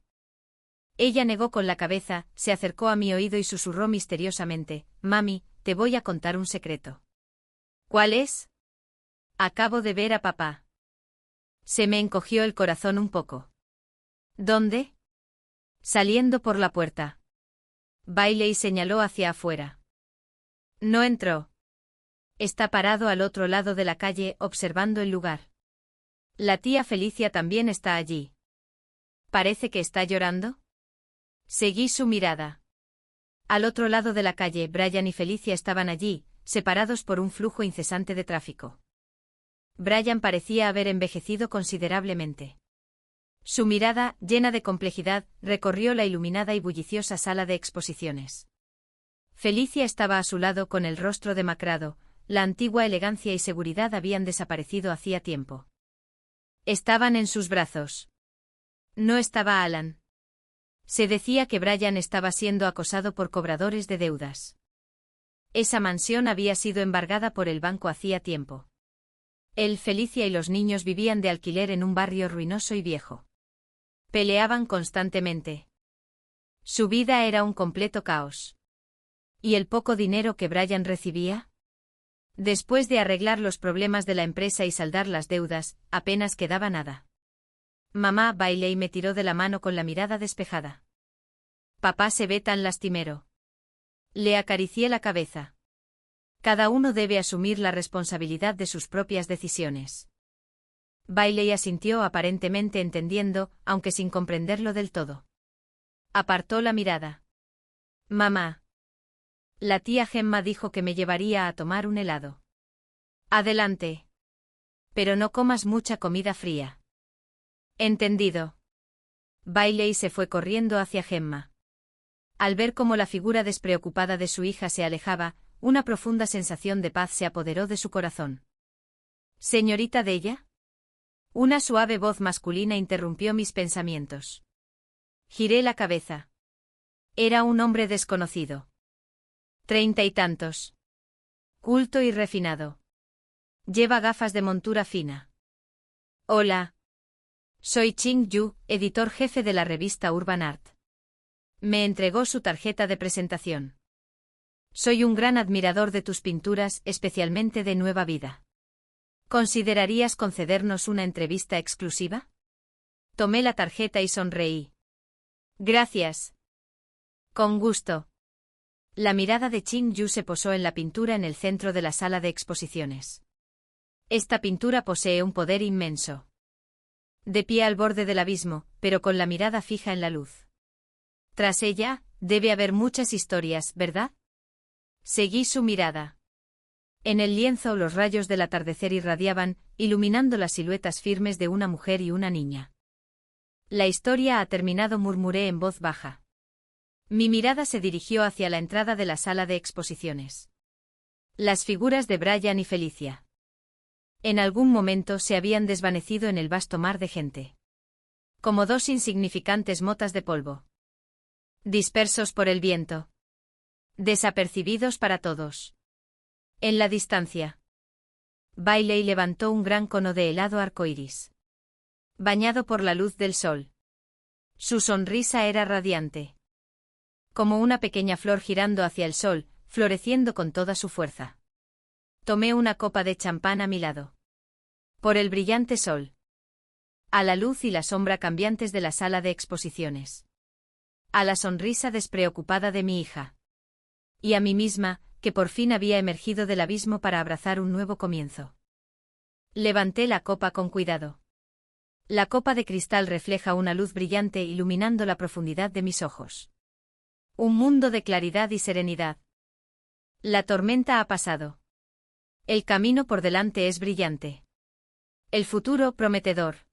Ella negó con la cabeza, se acercó a mi oído y susurró misteriosamente: «Mami, te voy a contar un secreto». «¿Cuál es?» «Acabo de ver a papá». Se me encogió el corazón un poco. «¿Dónde?» «Saliendo por la puerta». Bailey señaló hacia afuera. «No entró. Está parado al otro lado de la calle, observando el lugar». La tía Felicia también está allí. ¿Parece que está llorando? Seguí su mirada. Al otro lado de la calle, Brian y Felicia estaban allí, separados por un flujo incesante de tráfico. Brian parecía haber envejecido considerablemente. Su mirada, llena de complejidad, recorrió la iluminada y bulliciosa sala de exposiciones. Felicia estaba a su lado con el rostro demacrado, la antigua elegancia y seguridad habían desaparecido hacía tiempo. Estaban en sus brazos. No estaba Alan. Se decía que Brian estaba siendo acosado por cobradores de deudas. Esa mansión había sido embargada por el banco hacía tiempo. Él, Felicia y los niños vivían de alquiler en un barrio ruinoso y viejo. Peleaban constantemente. Su vida era un completo caos. ¿Y el poco dinero que Brian recibía? Después de arreglar los problemas de la empresa y saldar las deudas, apenas quedaba nada. Mamá Bailey me tiró de la mano con la mirada despejada. Papá se ve tan lastimero. Le acaricié la cabeza. Cada uno debe asumir la responsabilidad de sus propias decisiones. Bailey asintió aparentemente entendiendo, aunque sin comprenderlo del todo. Apartó la mirada. Mamá. La tía Gemma dijo que me llevaría a tomar un helado. Adelante. Pero no comas mucha comida fría. Entendido. Bailey se fue corriendo hacia Gemma. Al ver cómo la figura despreocupada de su hija se alejaba, una profunda sensación de paz se apoderó de su corazón. ¿Señorita Della? Una suave voz masculina interrumpió mis pensamientos. Giré la cabeza. Era un hombre desconocido. 30 y tantos. Culto y refinado. Lleva gafas de montura fina. Hola. Soy Ching Yu, editor jefe de la revista Urban Art. Me entregó su tarjeta de presentación. Soy un gran admirador de tus pinturas, especialmente de Nueva Vida. ¿Considerarías concedernos una entrevista exclusiva? Tomé la tarjeta y sonreí. Gracias. Con gusto. La mirada de Ching Yu se posó en la pintura en el centro de la sala de exposiciones. Esta pintura posee un poder inmenso. De pie al borde del abismo, pero con la mirada fija en la luz. Tras ella, debe haber muchas historias, ¿verdad? Seguí su mirada. En el lienzo los rayos del atardecer irradiaban, iluminando las siluetas firmes de una mujer y una niña. La historia ha terminado, murmuré en voz baja. Mi mirada se dirigió hacia la entrada de la sala de exposiciones. Las figuras de Brian y Felicia. En algún momento se habían desvanecido en el vasto mar de gente. Como dos insignificantes motas de polvo. Dispersos por el viento. Desapercibidos para todos. En la distancia. Bailey levantó un gran cono de helado arcoíris. Bañado por la luz del sol. Su sonrisa era radiante. Como una pequeña flor girando hacia el sol, floreciendo con toda su fuerza. Tomé una copa de champán a mi lado. Por el brillante sol. A la luz y la sombra cambiantes de la sala de exposiciones. A la sonrisa despreocupada de mi hija. Y a mí misma, que por fin había emergido del abismo para abrazar un nuevo comienzo. Levanté la copa con cuidado. La copa de cristal refleja una luz brillante iluminando la profundidad de mis ojos. Un mundo de claridad y serenidad. La tormenta ha pasado. El camino por delante es brillante. El futuro prometedor.